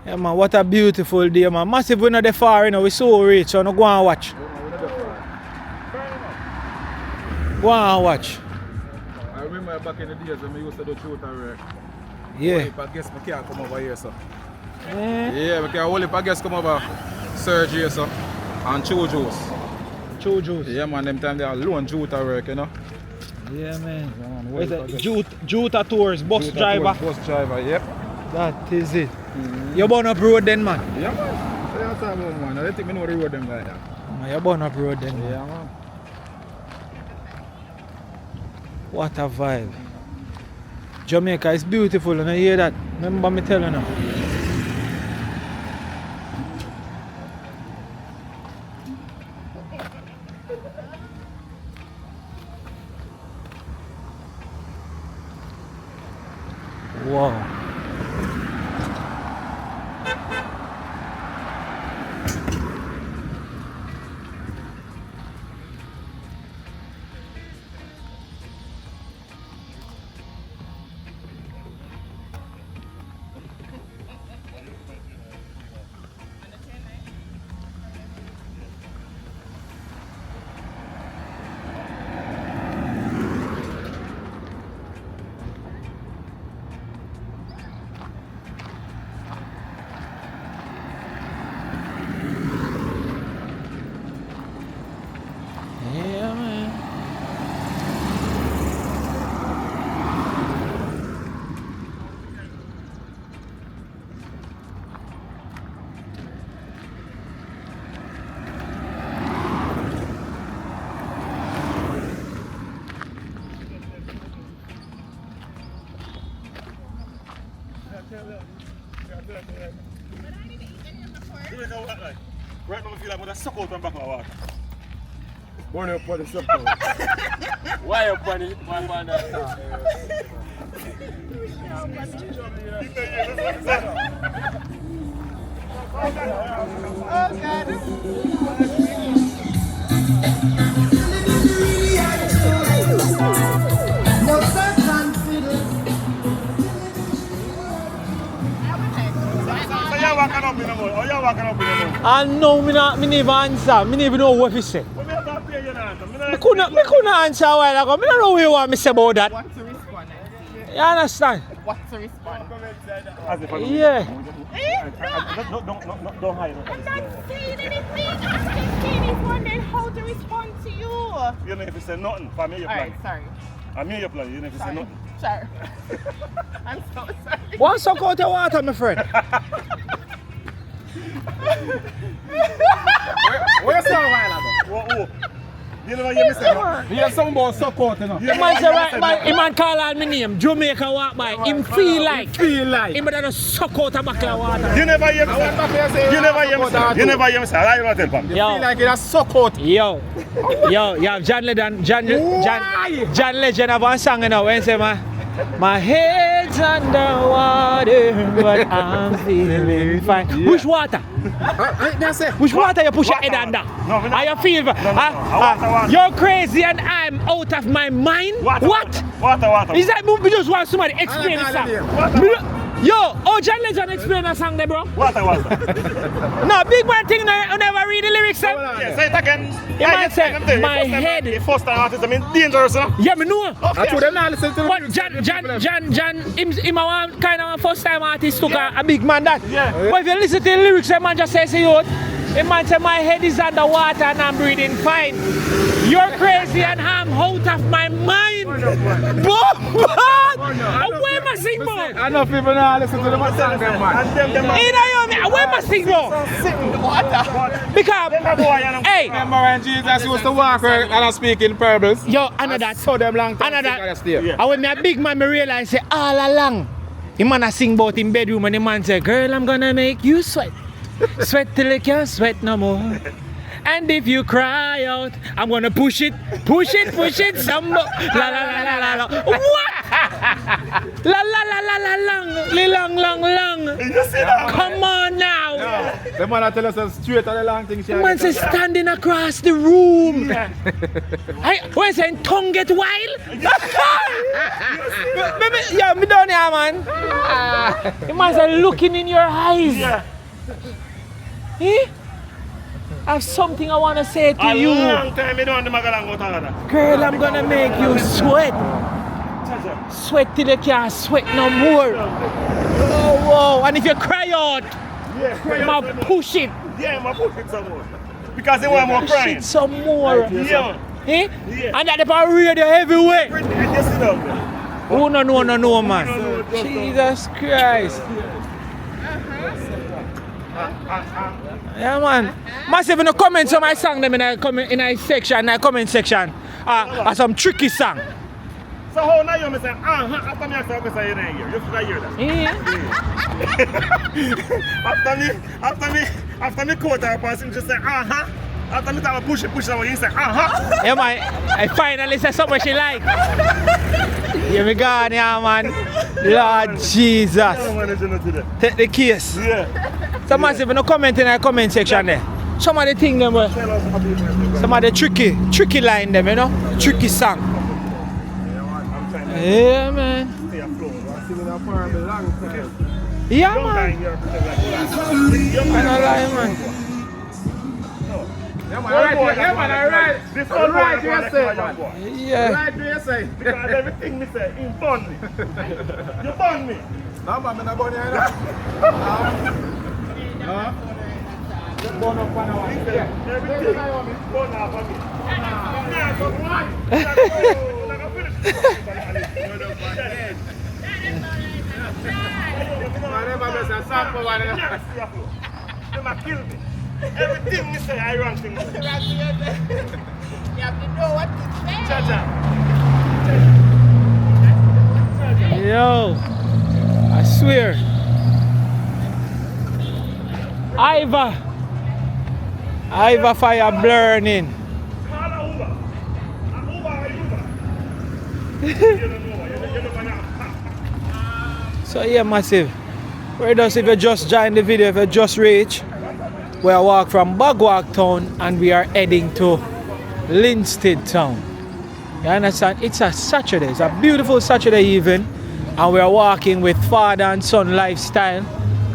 Yeah man, what a beautiful day man. Massive we not the far, you know, we so rich, so no go and watch. Go and watch. I remember back in the days when we used to do shoot and work. Yeah. If I guess I can't come over here, so. Yeah, we can only if I guess come over surgery, so. And chew juice. Chew juice. Yeah man, them time they are alone shoot and work, you know. Yeah man. What is it? Juta Tours, bus driver. Bus driver, yep. That is it. You born up road then man? Yeah man. So you talk about man. I don't think I know the road them like that. You born up road then man. Yeah man. What a vibe. Jamaica is beautiful, and you hear that? Remember me telling you. Wow. Yeah, man. Right now I feel like I'm going to suck out and back my water. Burn up for the support. Why up on it? Why on that? So you're walking up in the morning, or you're walking up in the morning? And no, me never answer. Me never know what he say. But me have to pay you now. Me couldn't answer a while ago. Me don't know what you want me say about that. What to respond? You understand? What to respond? Yeah. Don't hide. I'm not saying anything. I'm just saying if wondering how to respond to you. You know if you say nothing, for me, you're Alright, blind. sorry. I mean your plan, you never say nothing. Sure. I'm so sorry. One suck out the water, my friend. Where's the while ago? Oh. You never hear me say no? You have some more suck out, you know. The man say right, man call out my name, Jamaica walk by. Him feel like. Him better just suck out a bucket of water. You never hear me say. You never hear me say. You never hear me say. I don't tell Pam. Yo. Feel like it has suck out. Yo, John Legend have one song now when say my head's underwater, but I'm feeling fine. Which water? Which water you push your head under? How you feel? You're crazy and I'm out of my mind? What? Water. Is that we just want somebody explain the song? Yo, John Legend explain the song there, bro? Water. No, big man thing never read the lyrics, sir. Yeah, say it again. Man said, my head. The first time artist, I mean, dangerous, huh? Yeah, me know. I told them not listen to But John, him a one kind of a first time artist took a big man that. Yeah. But if you listen to the lyrics, the man just says, yo, the man say, my head is underwater and I'm breathing fine. You're crazy and I'm out of my mind. Boom! Where am I sing, bro? I know people now listen to the song, them man. Where am I sing, bro? Because, hey. Remember when Jesus used to walk around and speak in parables? Yo, I know that. So them long time. And when me a big man, me realize say all along, the man a sing about in bedroom and the man say, girl, I'm gonna make you sweat. Sweat till you can't sweat no more. And if you cry out, I'm gonna push it, some more. La la la la la la. What? La la la la la long. You see that? Come on now. The man tell us straight on the long thing. The man says standing across the room. When saying tongue get wild? Yeah, me down here, man. The man say looking in your eyes. Yeah. Eh? I have something I want to say to you. A long time, I don't want to go to Girl, I'm gonna make you sweat. Sweat till you can't sweat no more. Oh, whoa. And if you cry out, I'll push it. Yeah, I'm push it some more. Because they want more Push crying. it some more. Yeah. Eh? Yeah. And that the radio everywhere. You sit down there. Oh, no, man. Jesus Christ. Yeah, man. Massive in the comments on my song them in a comment section. Some tricky song. So how now you say, after me I say, okay, you didn't hear. You should hear that. After me quote a person, just say, After me talk push it, you say, Yeah, man. I finally said something she like. Here we go, yeah, man. Lord Jesus. Take the case. Yeah. So massive in the comment in the comment section there. Some of the things them were, some of the tricky line them, you know, tricky song. Yeah, man. Yeah, man. I don't lie, man. This all right, you say, man. Yeah. Right, you say. Because everything me say, you burn me. You burn me. No, man, I'm not burn you. Burn up on our everything burn up on me. Yeah, but why? Kill me. Everything me say, I wrong thing. You have to know what to say. Yo, I swear. Iva fire burning. So yeah, massive. Where does if you just join the video, if you just reach, we are walk from Bog Walk town and we are heading to Linstead town. You understand? It's a Saturday. It's a beautiful Saturday evening, and we are walking with father and son lifestyle.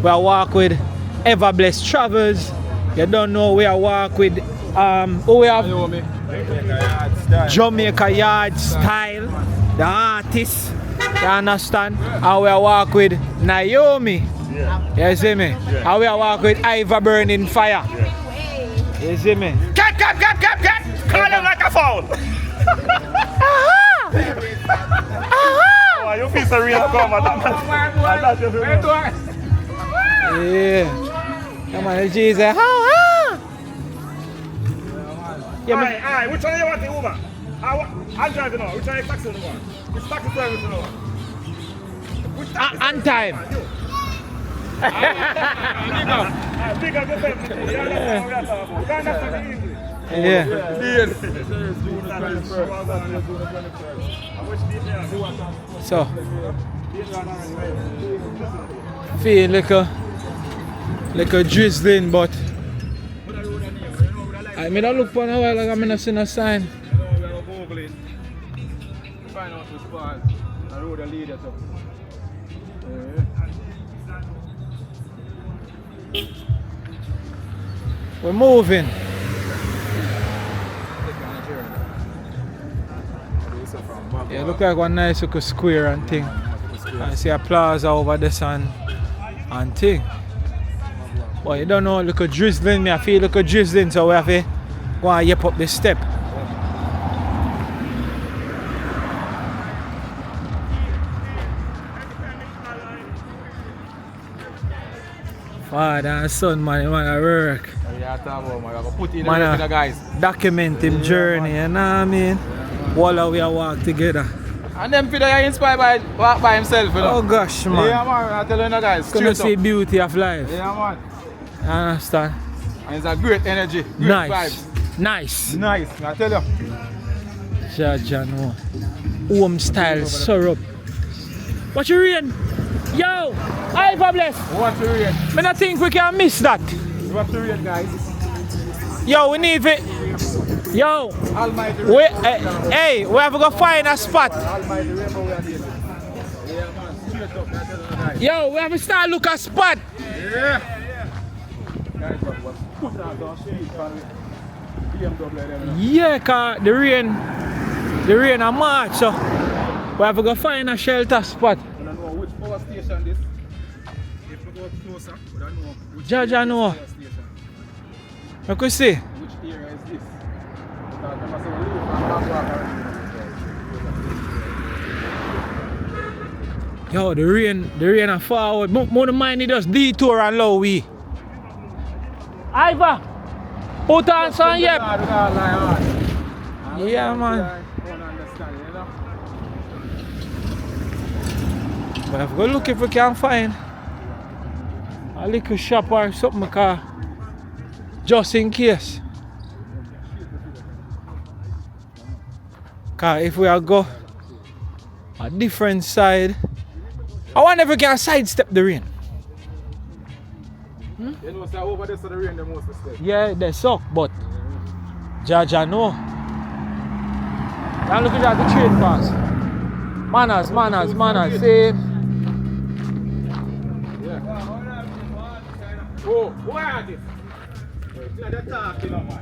We are walk with Ever Blessed Travels. You don't know, we are walk with who we have? Jamaica Yard Style, the artist. You understand? And we are walk with Naomi. You see me? And we are walk with Iva Burning Fire. You see me? Cut! Call him like a foul. Oh, you feel so real come at that. Yeah. Come on, the G's there. Yeah, Aye, which one you want the Uber? I'm driving now. Which one you taxi the one? Which taxi service the one? on time. Yeah. So, feel like a drizzling, but I mean, I look for a while like I'm not seeing a sign. Find out the spot. The road that leads us up. We're moving. Yeah, look like one nice little square and thing. I see a plaza over this and thing. But you don't know, look at drizzling. Me, I feel look at drizzling, so we have to go and yip up the step. Father and son, man at work. Man, document him journey, you know what I mean? While we walk together. And them people are inspired by walk by himself, you know? Oh gosh, man. Yeah, man, I tell you, guys. Gonna see beauty of life. Yeah, man. You understand? And it's a great energy, great Nice. vibes. Nice. Nice, I tell you. Jaja no. Home style syrup. Watch your rain. Yo! Hi, Fabless. Watch the rain. I don't think we can miss that. Watch the rain, guys. Yo, we need it. Yo! Almighty We, hey, we have to go find a spot. Almighty rainbow we are here. Yeah, man. Straight up, I tell you, guys. Yo, we have to start look a spot. Yeah. Guys, put that down street for BMW them. Yeah, cause the rain a march, so we have to go find a shelter spot. I don't know which power station this. If we go closer, we don't know which Jaja know. power station. You could see. Which area is this? Because they must have leave from Bog Walk. Yo, the rain are forward. More mind it just detour and low we. Iva, put on some yep. Yeah, man. But I've got to look if we can find a little shop or something, car, just in case. Cause if we are go a different side, I wonder if we can sidestep the rain. You know, so over there, so the rain the most mistake. Yeah, they suck, but Jaja no. Now look at the train pass. Manners, see. Oh, why are this? They're talking, man.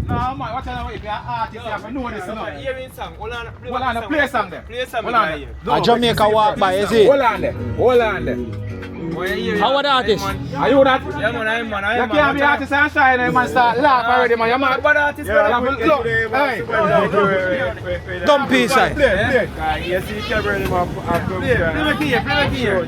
No, man, what kind of way? If you're an artist, you have to know this, you know. Hearing song. Hold on, Play a song there. Play a song. Hold on there. A Jamaica walk by, is it? Hold on there. How are the artists? Are you that? Yeah, man, You can't be artist and shine and man start laugh already, man. You're mad. What artist? Look, hey. Dumb piece, Play. Yes, you can bring him up. Play here.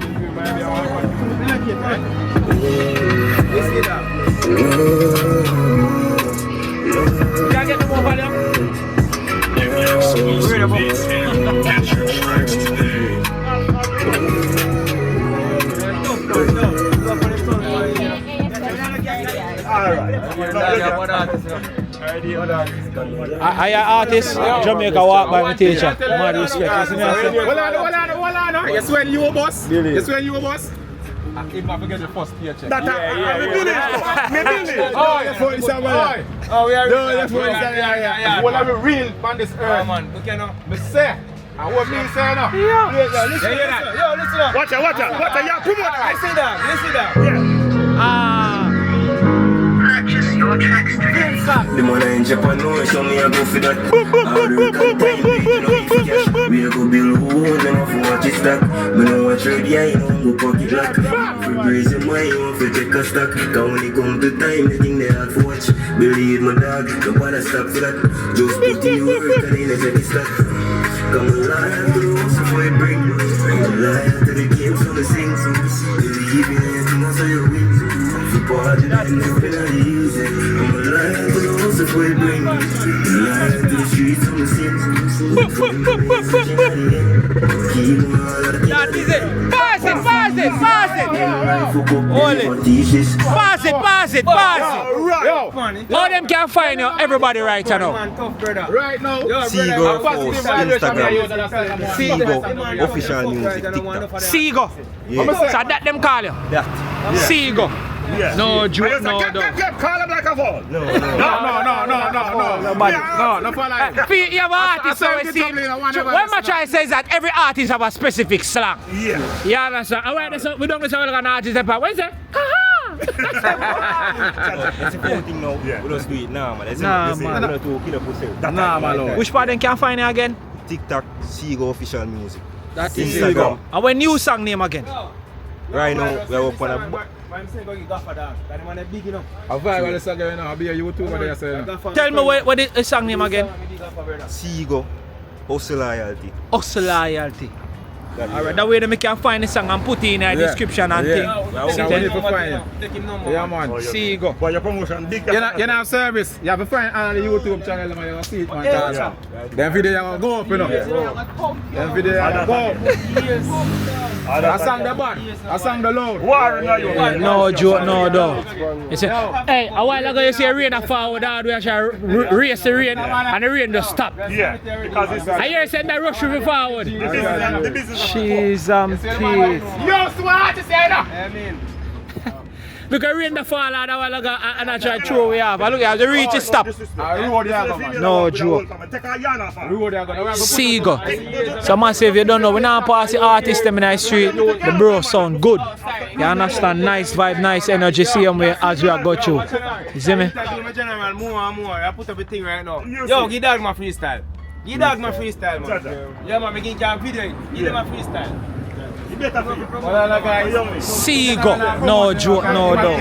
Can I get the more volume? I artist, Jamaica walk by my teacher. Mad respect. Hold on. Yes, when you a boss? Yes, when you a boss? If I forget the first paycheck. Me building. Oh, that's what it's about. Oh, we are. No, that's what it's about. Yeah. What are we real on this earth? Man, okay now. Me say, and what me say now? Yeah. Listen. Yo, listen up. Watch out. Yeah, promote. I see that. Purchase your tracks today. The money in Japan, no, so me I go for that. All the can buy me, you know, if you cash. We go build homes and for what is that. Me know what trade, yeah, you know, go pocket lock. For raising money, you want to take a stock. Cause when it come to time, the thing they hard for watch. Believe my dog, nobody stop for that. Just put in your work and then take it stock. I'm alive to the hustle for it bring. I'm alive to the game so we sing. Believe in anything so you win. For party that is nothing on the easy. I'm alive to the hustle for it bring. Alive to the streets so we sing. That is it. Pass it. Hold it. Pass it. All them can find you, everybody right now. Right now. Seago post, Instagram. Seago official music TikTok. Seago. So that them call you? That. Seago. Yes. No joke, no doubt. Call him like a ball. No, for like. You have an artist, so we see. What I try to say is that every artist have a specific slang. Yeah. You understand? We don't say an artist. What is it? It's a cool thing now. We don't do it now, man. Which part then can find it again? TikTok, Seago official music. That is Instagram. And when new song name again? Right now, we are up on a... A viral song going on, I'll be a YouTuber there saying. Tell me what is the song name again? Seago, Hustle Loyalty. Hustle Loyalty. Alright, that way they can find the song and put it in the description and thing. Yeah, man. Seago. But your promotion big. You have service. You have to find on the YouTube channel, man. You see it, man. Then video go up, you know. Then video go up. I sang the band. I sang the loud. No joke, no doubt. You say, hey, a while ago you see a rain a forward hard, we actually race the rain and the rain just stop. Yeah, because it's... I hear send that rush river forward. The business. She's peace. Yo, so what to say now? Look at rain the fall out a while ago and I try to throw we have. Look at the reach is stop. No joke. Seago. So massive, if you don't know, we now pass the artist them in the street, the bro sound good. You understand? Nice vibe, nice energy, see them as we are go through. You see me? I put up a thing right now. Yo, give dog my freestyle. Give dog my freestyle, man. Yeah, man, making camp video. Give them my freestyle. Seago. No joke, no doubt.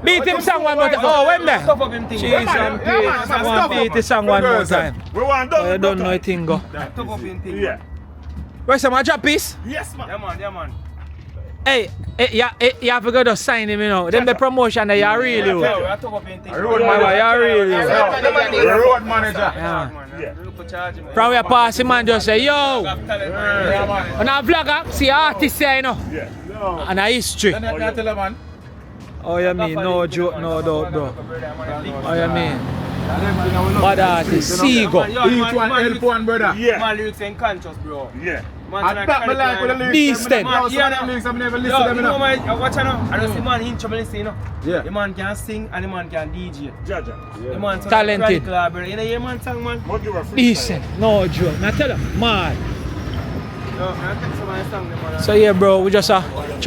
Beat him song one more time. Oh, when there? Jeez, and peace. I want to beat the song one more time. Oh, you don't know a thing go. Yeah. Where's some drop piece? Yes, man. Yeah, man. Hey, you have to go to sign him, you know. Then the promotion that you really do. Road manager. Yeah. From where passing man just say, yo. On a vlogger, see artists here, you know. Yeah. And a history. Oh, you mean? No joke, no doubt, bro. Oh, you mean? Bad artist, Seago. Each one help one, brother. Yeah. My lyrics ain't conscious, bro. Yeah. I tap my life with the lyrics. Linstead. I've never listened to them. Watch out now. I don't see man in trouble, you know. Yeah. The man can sing and the man can DJ. Jaja. The man Talented. You know, your man song, man. What you were free? Decent, no joke. Now tell them, mad. No, I take some of my song, man. So yeah, bro, we just try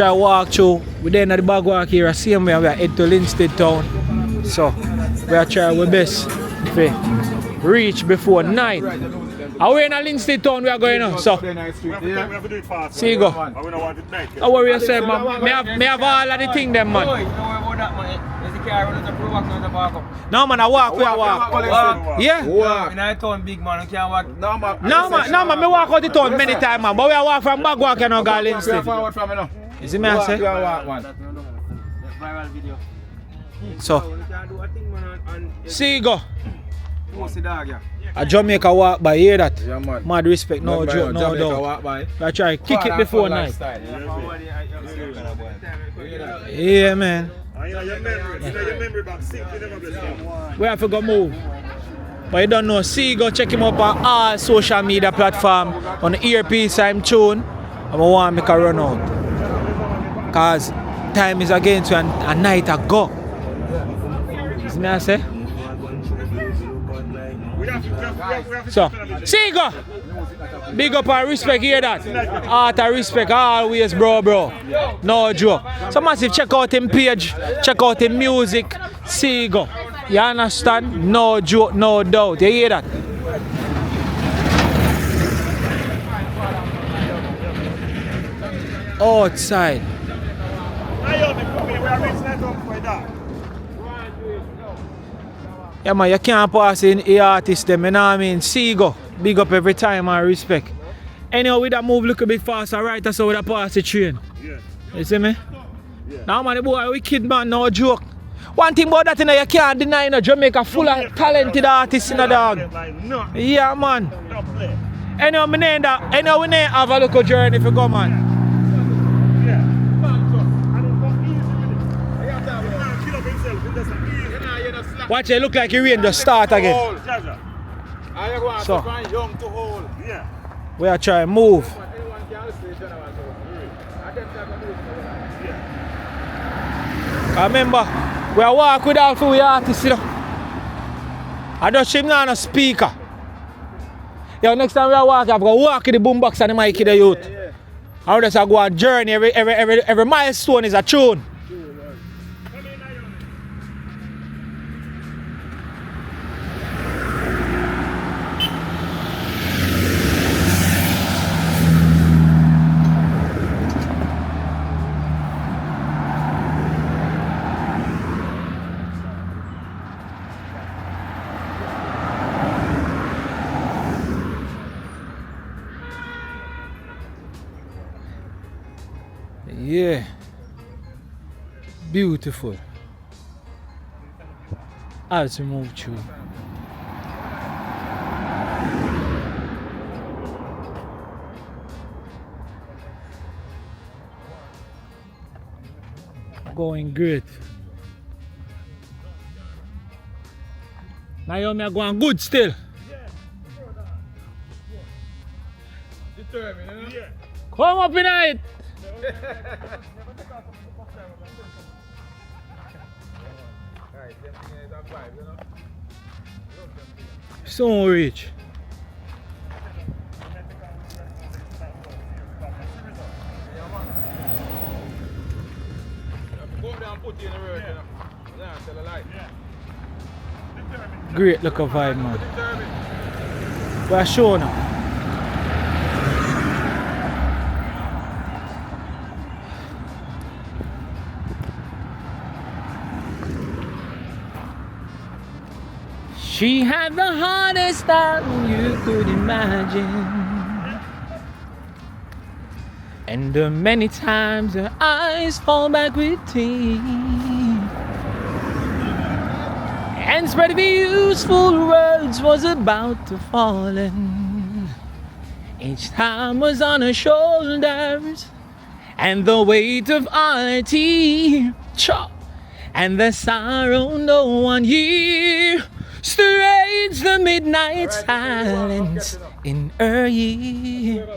to walk through. We're there at the Bog Walk here, same way we are head to Linstead town. So we are trying our best to reach before 9. Are we in a Linstead town we are going now? So We have to do it fast. see you go. I don't want it night. Don't worry yourself, man. Me have all of the thing them, man. Don't worry about that, man. There's the car running to walk now to park up. No man, I walk, we are walk. Yeah? In our town, big man, you can't walk. No man, me walk out the town many times, man. But we are walk from Bog Walk and go Linstead. You see me I say? Viral video. So, see you go. Post the dog, yeah. A Jamaica walk by, hear that? Yeah, man. Mad respect, no joke, no doubt. I try to kick it before night. Yeah, man. Your memory back. We have to go move. But you don't know, see, go check him up on all social media platforms. On the earpiece, I'm tune. I want to make a run out. Because time is against you and a night a go. See me I say? So, see go. Big up and respect, hear that? Art and respect always, bro. No joke. So massive, check out him page, check out him music, see go. You understand? No joke, no doubt. You hear that? Outside. Yeah, man, you can't pass in the artists them, you know what I mean? Seago, big up every time and respect. Anyhow, with that move look a bit faster, right? That's how we pass the train. Yeah. You see me? Yeah. Now, man, the boy, wicked man, no joke. One thing about that, you know, you can't deny, you know, Jamaica full of talented artists in the dog. Yeah, man. Anyhow, we name have a local journey for go, man. Watch it, look like you rain just start again. So, we are trying to move. Remember, we are walk with all for we artists, you know. I just him now on a speaker. Yo, next time we are walk, I've got to walk in the boombox and the mic in the youth. I just go on journey, every milestone is a tune. Yeah, beautiful. As we move through. Going great. Naomi are going good still. Determined, you know? Come up in it. So rich. Great look of vibe, man. We're showing now. She had the hardest time you could imagine, and many times her eyes fall back with tears, and spread of useful words was about to fall in. Each time was on her shoulders, and the weight of our tear, and the sorrow no one hear. Strange the midnight silence in her ear.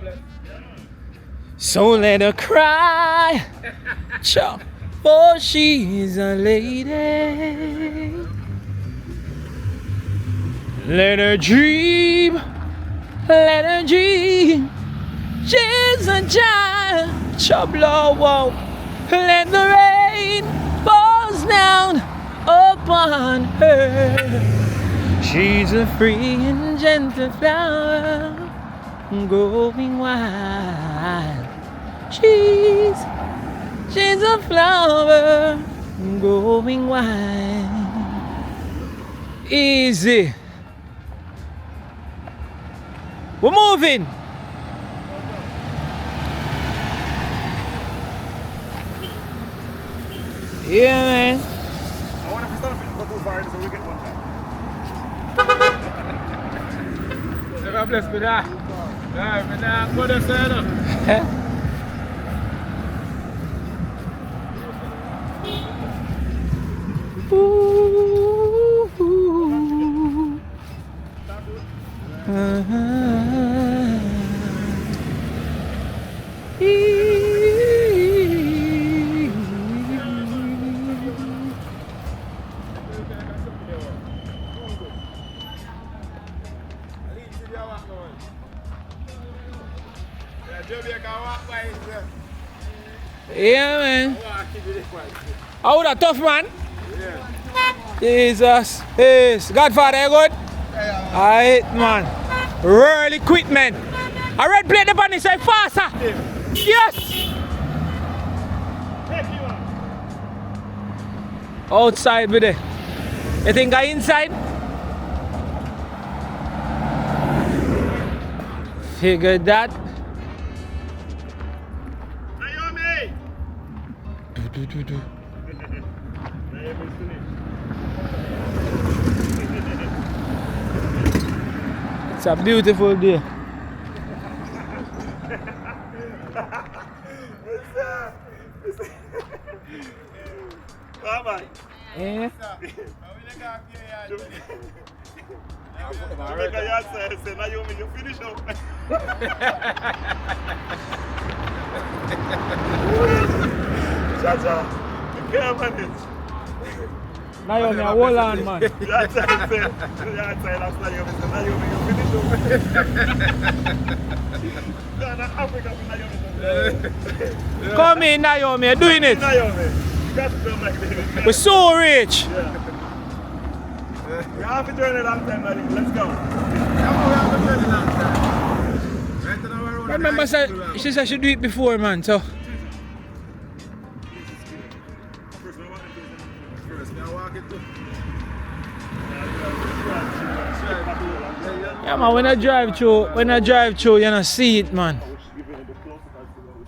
So let her cry, for she's a lady. Let her dream, she's a child, blow. Let the rain falls down upon her. She's a free and gentle flower, growing wild. She's a flower, growing wild. Easy. We're moving. Yeah, man. I want to start for 2 varieties so we get 1 time. Never bless me that. Nah, go to say Yeah, man. Oh, that tough man. Yeah. Jesus. Yes. Godfather, you good? Yeah. Alright, man. Really quick, man. I red plate the bunny say faster. Yeah. Yes. Outside with it. You think I inside? Figure that. Naomi! Do. It's a beautiful day. Bye-bye. Eh? Jamaica yard say, Naomi, you finish up. Chacha, you can't manage. Naomi, hold on, man. Yard say, last Naomi, say, Naomi, you finish up. Ghana, Africa, Naomi. Come in, Naomi, you're doing it. Naomi, you got to film like this. We're so rich. Yeah. We have to join a long time, Naomi. Let's go. I remember she said she do it before, man. So. Yeah, man. When I drive through, you don't see it, man.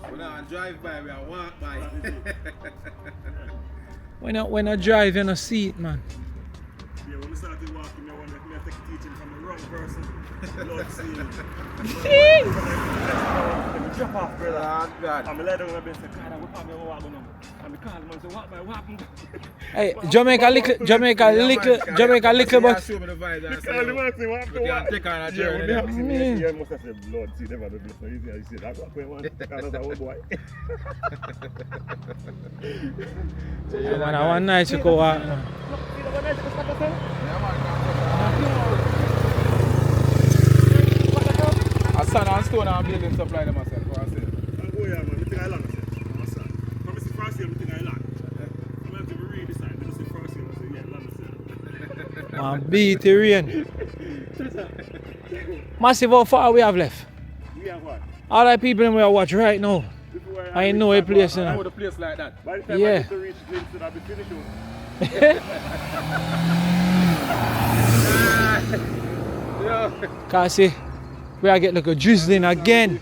When I drive by, we are walk by. When I drive, you don't see it, man. Yeah, when we started walking, I wanted to take teaching from the wrong person. Lord, see drop off, brother. God. I'm a lady when I've been saying, God, I'm walking on. I'm calling man, so what happened? Hey, Jamaica little but. Show me the vibe. The man say, what happened? We can take on a journey. Yeah, you must have said, Lord, see, never do this. So easy, you see, that's what we want. That's our boy. Yeah, man, I want nice to go out. A sand and stone and building supply them myself. What I say? Oh yeah, man, I think I land. From Mr. Farsi, I think I land. I'm going to read this side. Mr. Farsi, I say, yeah, land. Man, beat the rain. Massive, how far we have left? We have what? All the people we are watch right now. I know a place. I know the place like that. By the time I Yeah. get to reach Linstead, I'll be finished. Cause see, we are get like a drizzling again.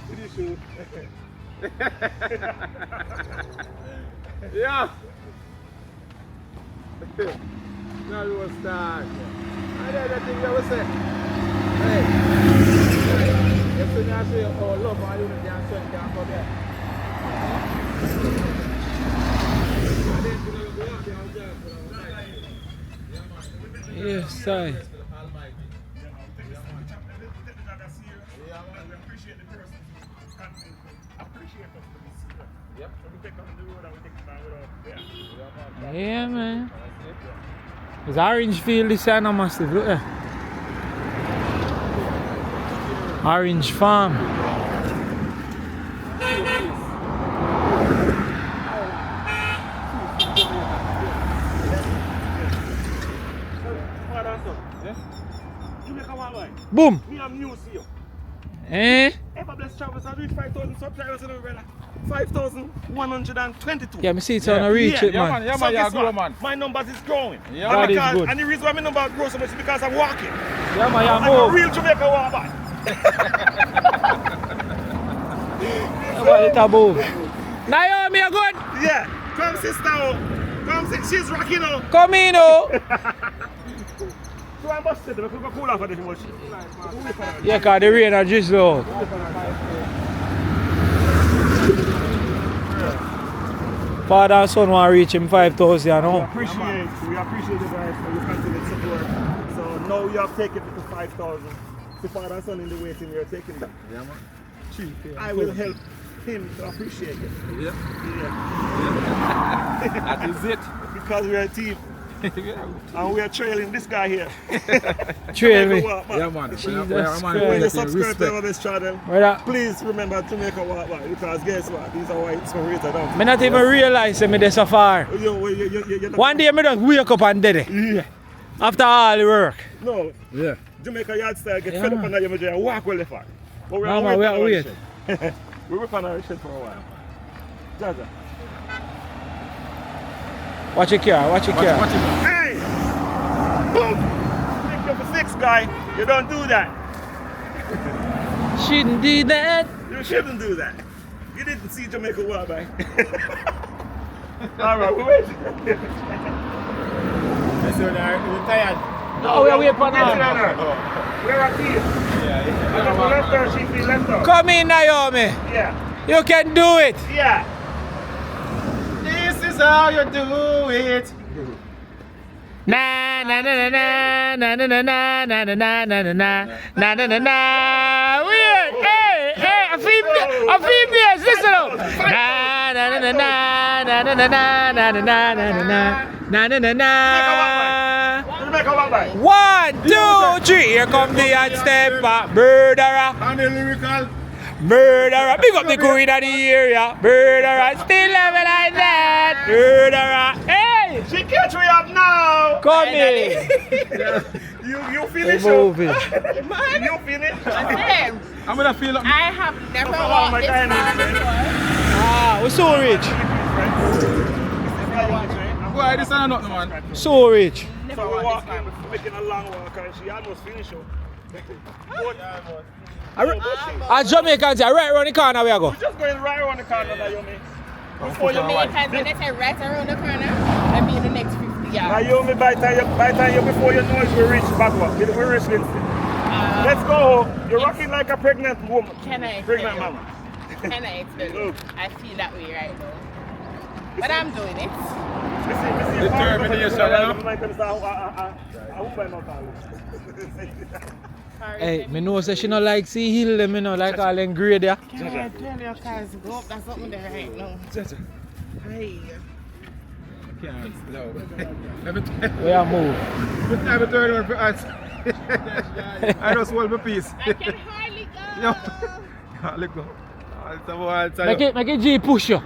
Yeah. Now we will start. I know that thing you will say. Hey. Yes, when I say, oh, love, my unit, and son can't come here. Yes, sir. Yeah, man. It's orange field this side, massive. Look there. Orange farm. Boom. Me am news here. Eh? Ever blessed travels and reach 5,000 subscribers in umbrella. 5,122. Yeah, me see it's on a reach it, man. Yeah, So man, guess grow, what? man. My numbers is growing. Yeah, that is because, good. and the reason why my number grows so much is because I'm walking. Yeah, man, yeah, I'm a move. real Jamaica walk back. What it above? Naomi, you good? Yeah. Come sister. Come sit. She's rocking out. Come in, oh. So I'm busted. We could go cool off of this much. Yeah, cause the rain are just low. Father and son want to reach him 5,000, you know. We appreciate you guys for your continued support. So now you have taken it to 5,000. The father and son in the waiting, you're taking it. Yeah, man. I will help him to appreciate it. Yeah. Yeah. That is it. Because we're a team. And we are trailing this guy here. Trail me. Yeah, man. Jesus When you Christ. subscribe to our best channel, Brother, please remember to make a walk back. Because guess what? These are white some rated down. I not even realize that me there so far. One day I just wake up and dead it. Yeah. After all the work. No. Yeah. Jamaica yard style get Yeah. fed up on that image and walk well far. But No, man, we are wait. We work on our shit for a while. Jaja. Watch your car, watch your car. Hey! Boom! Pick up a 6 guy. You don't do that. Shouldn't do that. You shouldn't do that. You didn't see Jamaica well, man. Alright, we're waiting. We're tired. No, we are waiting for now. We're at here. Yeah. I just left her, she feel left out. Come in, Naomi. Yeah. You can do it. Yeah. This is how you do it. Na na na na na na na na na na na na na na na na na. Weird. Hey, a female. Listen up. Na na na na na na na na na na na na na na. One, two, three. Here come the hot step, murderer. And the lyrical. Murderer, big up the queen of the area. Murderer, still level like that. Murderer, hey! She catch me up now! Come here. You finish Moving. You finish? I'm gonna feel up. I have never walked this far before. Ah, we're so rich. Boy, this is not man. So rich. So we're walking, making a long walk and she almost finished up. At Jamaican, right around the corner we go. We're just going right around the corner, Naomi. Before Jamaicans, when they say right around the corner, I mean the next 50 yards. Naomi, by the time you before you know it, we reach Bog Walk. We reach Linstead. Let's go. You're rocking like a pregnant woman. Can I Pregnant explain? mama. Can I explain? I feel that way right now. But I'm doing it. Hey, me know say she not like see hill them, me know like all them grade there. Can I tell you guys go up? That's something there right now. Hey. We are move. I'm a third one for us. I just hold my piece. I can hardly go. Let go. Make it G push you.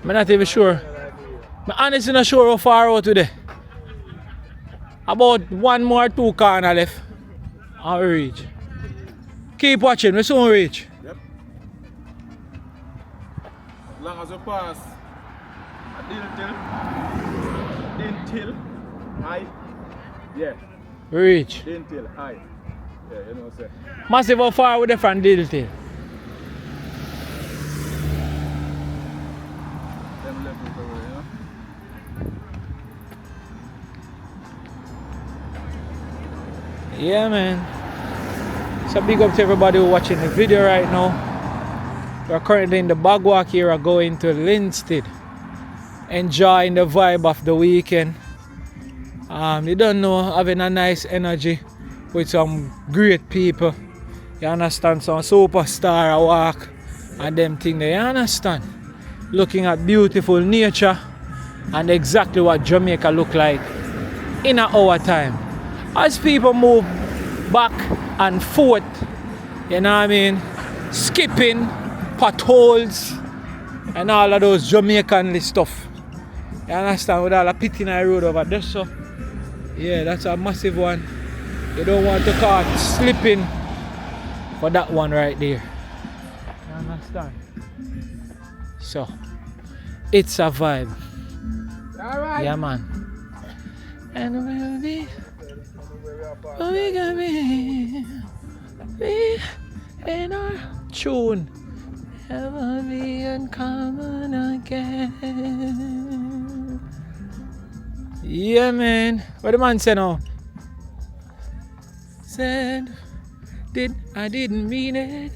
I'm not even sure. I'm honestly not sure how far out today. About one more 2 corner left. I'll reach. Keep watching, we soon reach. Yep. As long as we pass Dintil, high. Yeah. Reach. Dintil, high. Yeah, you know what I'm saying. Massive how far with the front deal till. Yeah, man. So big up to everybody who watching the video right now. We're currently in the Bog Walk here. We're going to Linstead. Enjoying the vibe of the weekend. You don't know, having a nice energy with some great people. You understand? Some superstar walk and them thing there. You understand? Looking at beautiful nature and exactly what Jamaica look like in an hour time. As people move back and forth, you know what I mean, skipping, potholes, and all of those Jamaican stuff. You understand, with all the pit in the road over there, so yeah, that's a massive one. You don't want to caught slipping for that one right there. You understand? So, it's a vibe. Alright. Yeah, man. And we'll be. Oh, we gonna be in our tune. Never be uncommon again. Yeah, man. What the man say now? Said, I didn't mean it.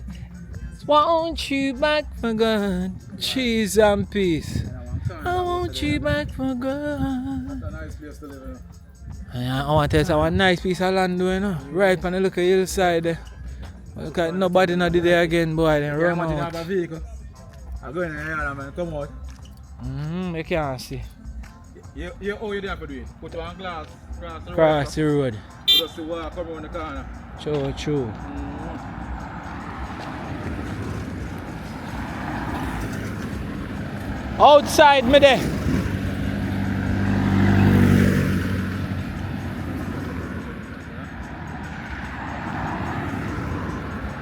Want you back for good. Cheese and peace. I want you back for good. I want to tell you, a nice piece of land, you know, right on the look at hillside there. Look at nobody not did there again, boy. Then run out. Have a vehicle. I go in the yard and come out. You can't see. You how you there for doing? Put on glass, Cross the road. Just to walk around the corner. True. Outside me there.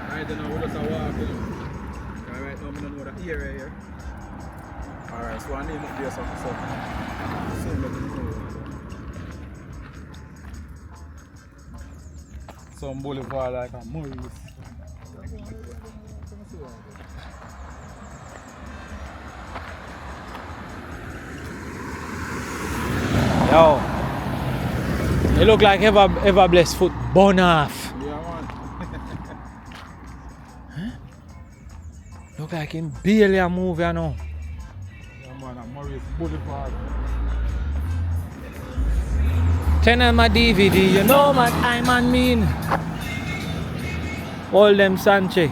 Right now, we just a walk, you know. Right now, I don't know the area here. Alright, so I need to do something. So let me know. Some boulevard like a Maurice. Yo. It look like ever blessed foot burn off. Yeah, man. Look like him barely a move, you know. Yeah, man, a Maurice Boulevard. Turn on my DVD, you know what I man mean. All them Sanchez.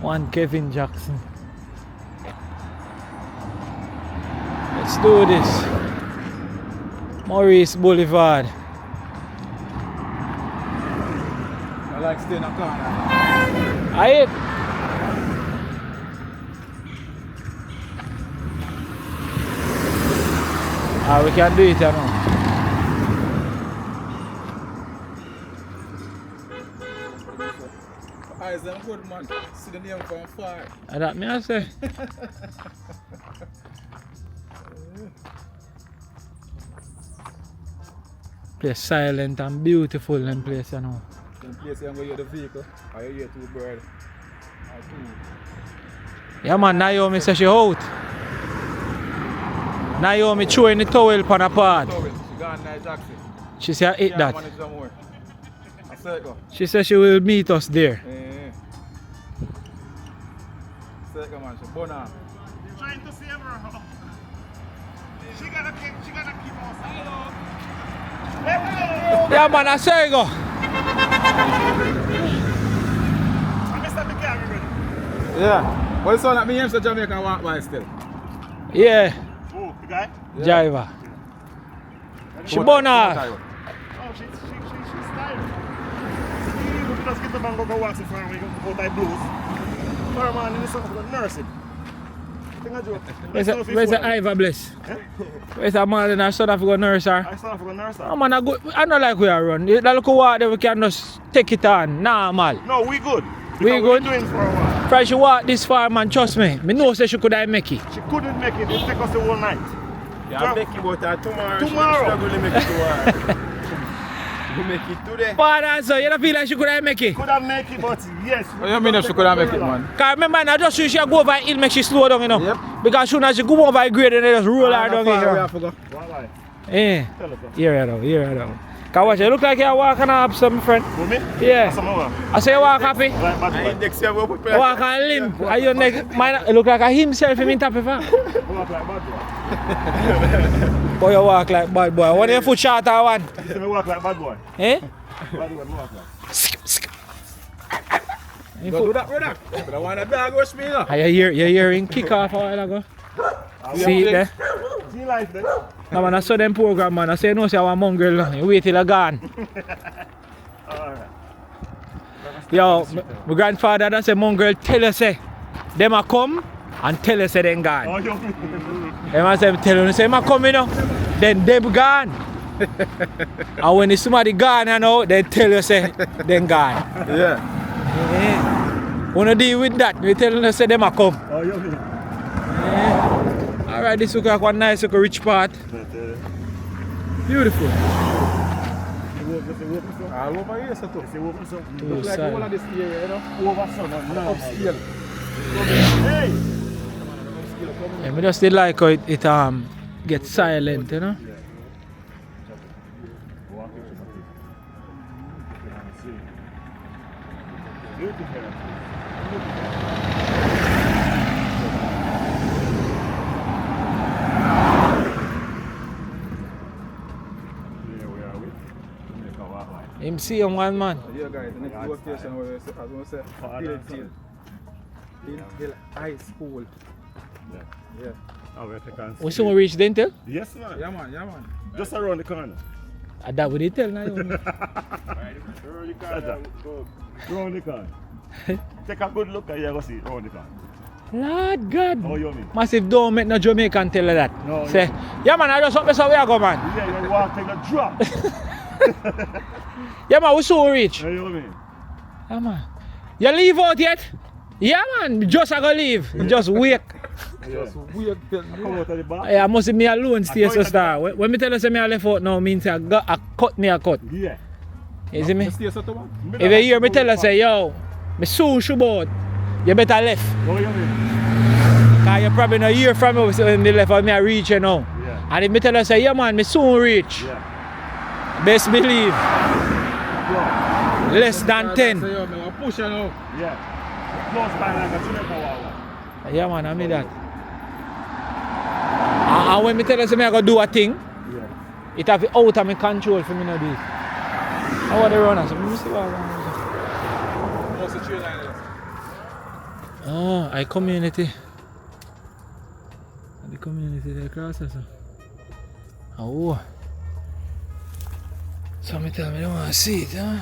One Kevin Jackson. Let's do this. Maurice Boulevard. I like staying in a corner. Aye. Ah, we can do it, you know. Eyes them good, man. See the name from far. And that me I say. Place silent and beautiful in place, you know. In place you go hear the vehicle, or you hear two birds. Yeah man, Naomi says she out. Naomi throwing the towel on her part. She gone nice taxi. She said I ate that. Manage some more. I circle. She said she will meet us there. Yeah. Circle man, she burn her. Trying to save her. She gotta keep us. Hello. Yeah man, I say go. Mr. the car ready. Yeah. Well, so that me here to Jamaica walk by still. Yeah, Oh, the guy? driver. She burn her. Oh, she's tired. You just get the man go walk the farm, you go by blues. Farm man, in the sun, go nurse it. Where's the Ivor Bliss? Where's the man and her son have to go nurse her? I still have to go nurse her. Oh man, I don't like we are run. That look what we can just take it on. Normal. No, we good. We Because good? We're doing for a while. Fry she walk this far, man, trust me. Me know say she could have make it. She couldn't make it. It take us the whole night. Yeah, make it but tomorrow. Tomorrow. She will make it tomorrow. You make it today. But also, you don't feel like she could have make it? Could have make it, but yes. What do you mean if she could have make it, man? Cause remember, I just see she go over hill, make she slow down, you know. Yep. Because soon as she go over grade, then they just roll her down We here. have to go. Why? Eh, Tell us. here though. Cause watch, you look like you're walking up some friend. For me? Yeah. Some more. I say you walk happy. Right, bad boy. Index you will put Walk and limp. Are your neck? Mine look like a himself in top of her. Walk like bad boy. Boy, you walk like bad boy. One of your foot short or one? You see me walk like bad boy. Eh? Bad boy, walk like. Don't do that, brother. But I want a dog rush me, you know. Are you hearing kick off a while ago? See it there? See life then? No man, I saw them program man. I say no, say I want mongrel. You wait till I gone. Alright. Yo, my grandfather that say mongrel tell us say them a come and tell us say them gone. Oh, you Them a say tell us say them a come you know. Then them gone. And when it's somebody gone you know, they tell us say them gone. Yeah. Wanna deal with that? We tell us say them a come. Oh, you Alright, this look like one nice look rich part. Beautiful. All over here, so too. See what so. Look like all of this area, you know. Over so no. Upscale. Hey! Yeah, me just did like how it gets silent, you know. Him see him one man. Yeah, guys, the next location where I was going to say Hill High School. Yeah. We soon reach dental? Yes, man. Yeah, man. Just around the corner. That would it tell now. Around the corner. Take a good look and you're going to see it around the corner. Lord God. How you mean? Massive, don't make no Jamaican tell her that. No, Say, yeah man, I just want to say where I go, man. Yeah, you walk, take a drop. Yeah man, we soon reach. How you mean? Yeah man. You leave out yet? Yeah man, just I go leave. Just wait. Just weird. Come out of the back. Yeah, I must be me alone stay so star. When me tell you say me I left out now, means I cut me a cut. Yeah. You see me? Stay so to one. If you hear me tell you say, yo, me soon should out, you better left. What you mean? Cause you probably not hear from me when me left or me I reach you now. Yeah. And if me tell you say, yeah man, me soon reach. Yeah. Best believe. Yeah. Less than 10. So yo, me want push you now. Yeah. Close by like a Jamaica walk. Yeah man, I mean that. And when me tell you say me I go do a thing, Yeah. it have it out of my control for me not do it. I want to run us. Let me see what I want. What's the train line is? Oh, I community. The community they cross us. Oh. So me tell me I don't want to see it, huh?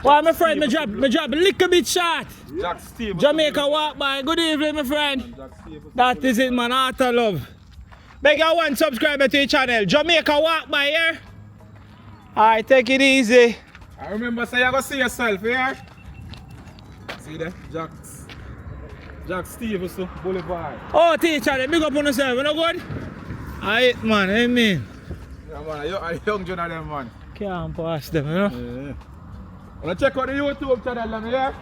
Well, my friend, me drop a little bit short. Jack Steve. Jamaica walk by. Good evening, my friend. That is it, man. Heart of love. Beg you one subscriber to the channel. Jamaica walk by here. Alright, take it easy. I remember say you go see yourself here. See there? Jack Stevenson Boulevard. Oh, teacher, let me go up on yourself. You know good? Alright, man. Amen. Yeah, man. A young John of them, man. Can't pass them, you know? Yeah. Wanna check out the YouTube channel, them here?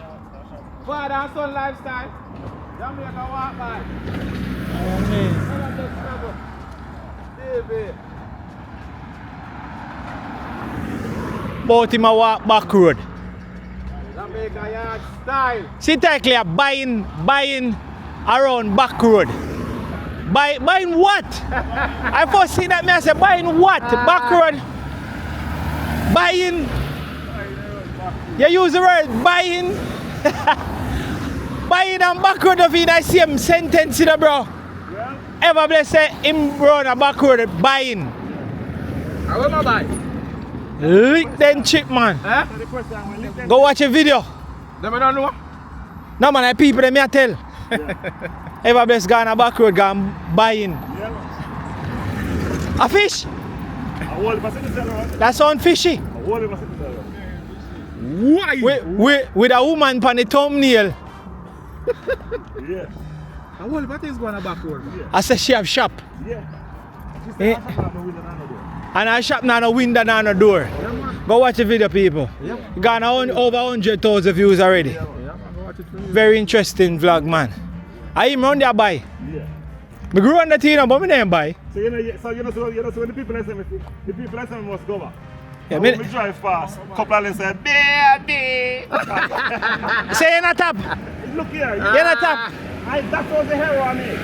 Father and Son Lifestyle. Jamaica walk by. Amen. David. Both him a walk back road. Jamaica yard style. See, technically, buying around back road. Buying what? I first see that me I say buying what? Back road. Buying. You use the word buying. Buying and back road of in the same sentence, you know, bro. Yeah. Ever bless say him run a back road buying. I will not buy. Lick them chip, man. Huh? Go watch a video. Them I don't know. No man, I people them I tell. Yeah. Ever bless gone a back road gone buying. Yeah. A fish? A whole percent is that. That sound fishy. A whole percent is that. Why? With a woman on the thumbnail. Yeah. How old what is going back road? Yeah. I say she have shop. Yeah. Eh. And I shop now no window now no door. Yeah, man. Go watch the video, people. Yeah. Got over 100,000 views already. Yeah, man. Go watch it. Very interesting vlog, man. I even run there buy. Yeah. Me grew on the teen, but me didn't buy. So you know when the people say me, the people say me must go back. Yeah, When we drive fast, couple of them say, baby. Say you're not top. Look here. You're not top. That was the hero on me.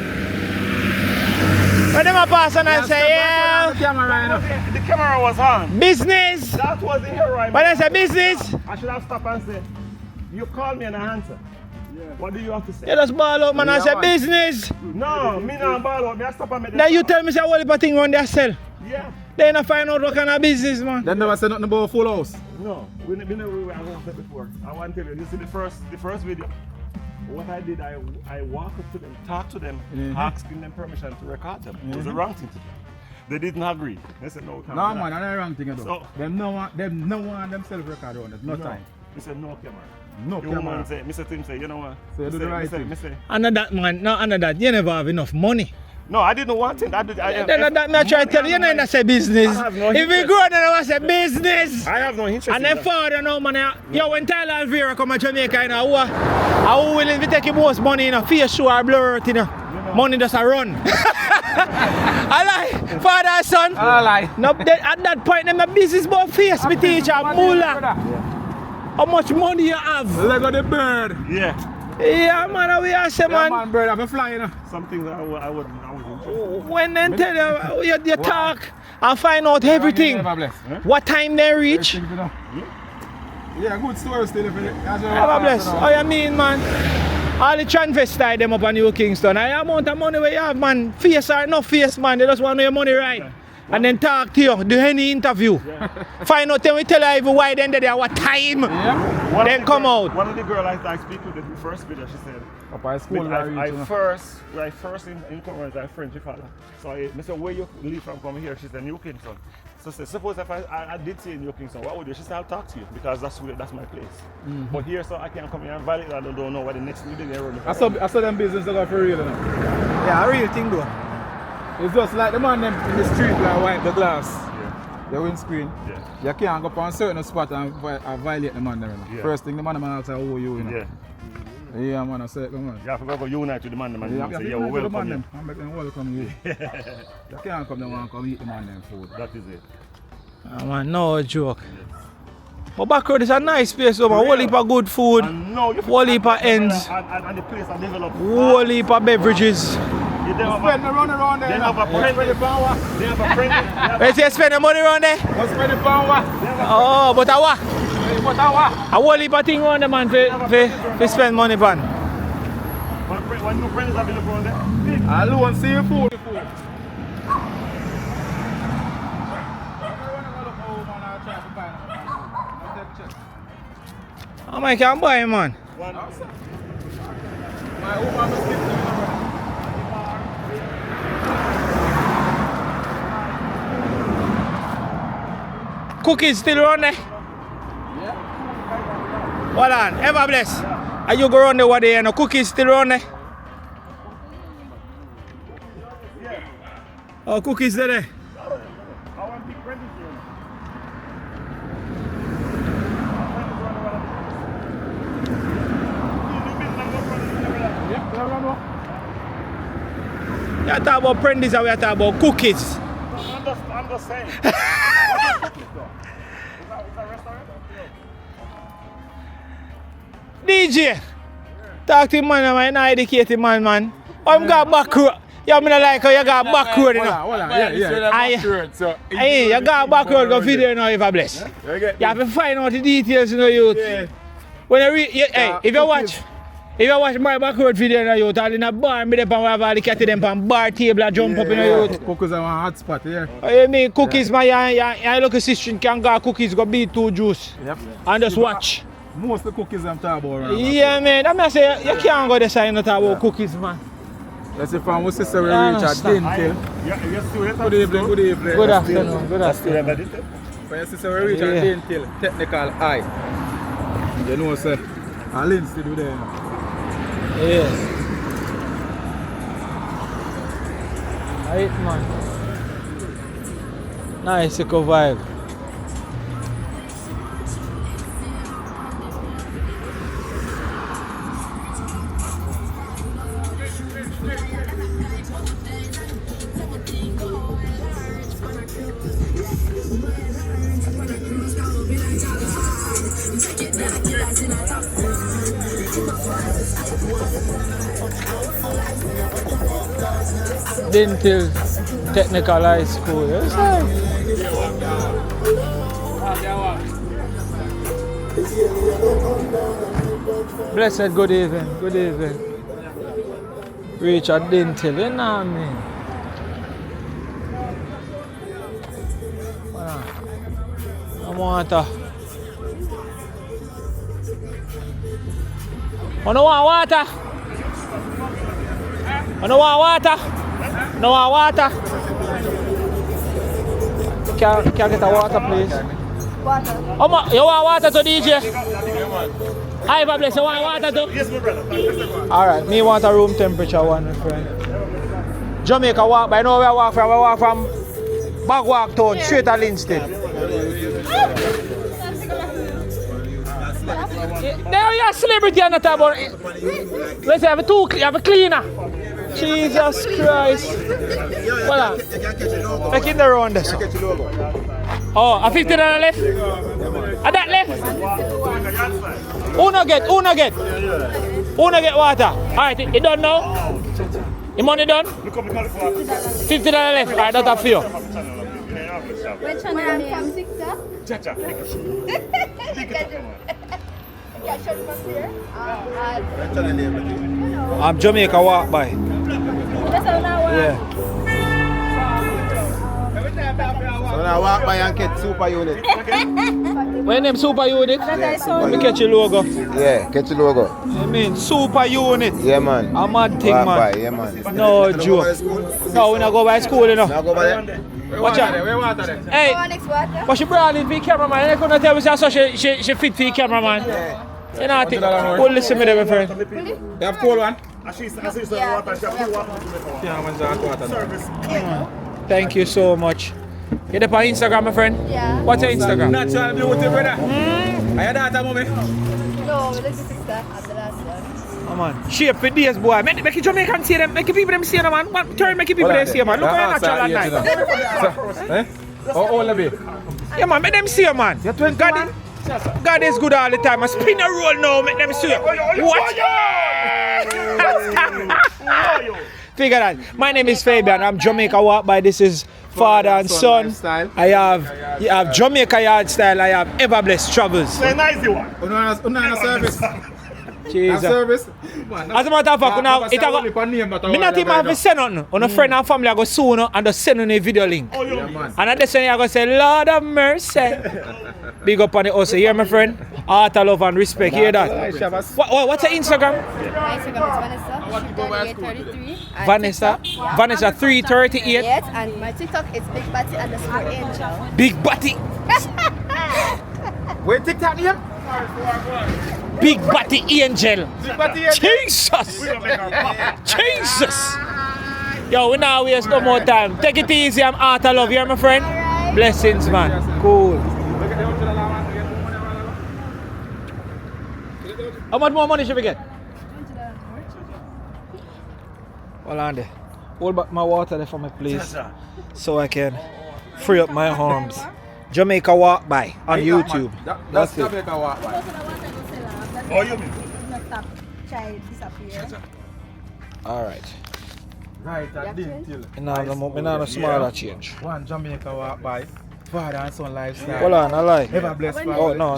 When them a pass and I say, yeah, The camera was on. business. That was the hero on me. When I say business, I should have stopped and said, you call me and I answer. What do you have to say? you just ball out, man. I say business. No, me not ball out. Me I stop and make Now you tell me say what if thing run there sell. Yeah. Then I find out what kind of business, man. They never said nothing about a full house. No, we never I won't say before. I want to tell you, this is the first video. What I did, I walk up to them, talk to them, asking them permission to record them. It was the wrong thing to do. They didn't agree. They said no. No man, that's the wrong thing you do. So, Them no want themselves record on it. No time. They said no camera. No The camera. woman say, Mr. Tim say, you know what? So you do the right thing. Me say, Under that man, no under that, you never have enough money. no, I didn't want it. Then that me try to tell you, you know that's a business. I have no If we interest. grow then I was a business. I have no interest And in then that. father now man, yo when Tyler Alvera come to Jamaica, you know, who willing to take the most money in a face show or blur out, you know. Money just a run. I lie, father and son. I lie. No, at that point, them a business about face, me teacher, Mula. How much money you have? Leg of the bird. Yeah. Yeah, man, we are say, Yeah, man. man, bird have a fly, you know. Some things I wouldn't interest When they tell you talk and find out everything. Never bless. What time they reach? Yeah, good story still. Never bless. Oh, you mean, man? All the transvestite them up on New Kingston. I amount of money where you have, man. Face or no face, man. They just want to know your money right. And then talk to you, do any interview. Find out, then we tell you even why then they are what time. Yeah. Then come out. One of the girls I speak with in the first video, she said, Up high school, when I first in Congress, I French father. So I said, where you live from coming here? She said, New Kingston. So I said, suppose if I did say New Kingston, what would you? She said, I'll talk to you because that's my place. But here, so I can't come here and validate. I don't know what the next meeting they're running. I saw them business that got for real, you know. Yeah, a real thing though. It's just like the man them in the street like wipe the glass. Yeah. The windscreen. Yeah. You can't go up on a certain spot and violate the man there. You know. Yeah. First thing the man ask who you, you know. Yeah. Yeah, man, I said, come on. You have to go unite with the man. Yeah, Say, you yeah, have to we're unite with the welcome man here. them and make them welcome you. You can't come there and come eat the man them food. That is it. Oh, man, no joke. But Backroad is a nice place, though, man. Whole heap of good food, whole heap of ends, And the place are developed. whole heap of beverages. They have Spend the run around there. They have a friend. They have a friend. Wait, you spend the money around there? Spend the power. Oh, but what? But what? A whole heap of things around there, man, for spend money on. One new friend is available on there. Alone, see your food. How much can buy, man? Cookies still around there? Yeah. Hold on, ever bless. Are you go around there what day and the cookies still around there? Oh, cookies there. You talk about Prendies and we talk about cookies. I'm just saying. DJ, talk to him, man, I'm an educated man. I'm got back road. You mean like how you got back road, you know? Hold on, yeah. Hey, you got back road, go video now if I bless. You have to find out the details, you know, youth. Yeah. When hey, if you watch my back road video, you know, youth, and in a bar, me them have all the cat them on bar table and jump up, you know, youth. Cookies are one hot spot, yeah. Oh, you mean cookies, man, you look at sister can go cookies, go beat 2 juice. Yep. And just watch. Most of the cookies I'm talking about. Yeah, man, I'm not saying you can't go this side and talk about cookies, man. Let's see from our sister we reach at Dintil. Good evening, good evening. Good afternoon, good afternoon. For your sister we reach at Dintil, technical eye. You know, sir. And Linstead do there. Yes. Right, man. Nice eco vibe. Dintil Technical High School. Yes, blessed good evening, good evening. Reach at Dintil, you know what I mean? I want to. You don't want water? You don't want water? No water? Can I get a water, please? Water. You want water to DJ? Hi, Bless, you want water too? Yes, my brother. Alright, me want a room temperature one, my friend. Jamaica walk, but I know where I walk from. I walk from Bog Walk town, straight to Linstead. There you are, celebrity on the top. Let's have a cleaner. Jesus Christ. Voilà. Make it the round this. Oh, a 50 on the left? At that left? Who no get water? Alright, it done now? The money done? 50 on the left. Alright, that's a few. Which one are you from TikTok? Cha-cha. I'm Jamaica walk by. Yeah. So now walk by and get super unit. When them super unit? Let me catch your logo. Yeah, get your logo. I mean super unit. Yeah, man. A mad thing, Walk man. by, yeah, man. No joke. No, we not go by school, you know. Now go by there. Watch out. Hey, but she brought in for the cameraman. I couldn't tell me so she fit for the cameraman. You know, I think we'll listen to them, my friend. You have cold one? Thank you so much. You're up on Instagram, my friend? Yeah. What's your Instagram? Natural beauty, brother. Are you daughter, mommy? No, this is sister at the last one. Oh, man. Shape for days, boy. Make the Jamaican see them. Make the people them see them, man. Turn make the people them see them, man. Look how natural at night. How old are you? Yeah, man. Make them see them, man. You're 20, man? God is good all the time. I spin a roll now, make them see you. What? Figure that. My name is Fabian. I'm Jamaica Walk by. This is father and son. You have Jamaica Yard Style. I have Ever Blessed Travels. It's a nice one. Una service. Jesus. Service. As a matter of fact, now it I not even have to send nothing. On a friend and family I go soon and just send on a video link. Oh, yeah, And at the same I go say, Lord of mercy. Big up on it also. Hear my friend? Art, love and respect. Hear that? What's your Instagram? My Instagram is Vanessa. Vanessa 338. Yes, and my TikTok is BigBatty_Angel. Big Batty. Where TikTok name? Big Batty Angel. Big Batty Angel. Jesus. Jesus. Yo, we now waste no more time. Take it easy. I'm Art, love. Hear my friend? Right. Blessings, man. Cool. How much more money should we get? Hold on there. Hold back my water there for me, please. So I can free up my arms. Jamaica Walk by on YouTube. That's it. Jamaica Walk by. Oh, you mean? Alright. Right, I did till. Now a smaller change. One Jamaica Walk by. Father and son lifestyle. Hold on, I like. Ever blessed family. Oh, no.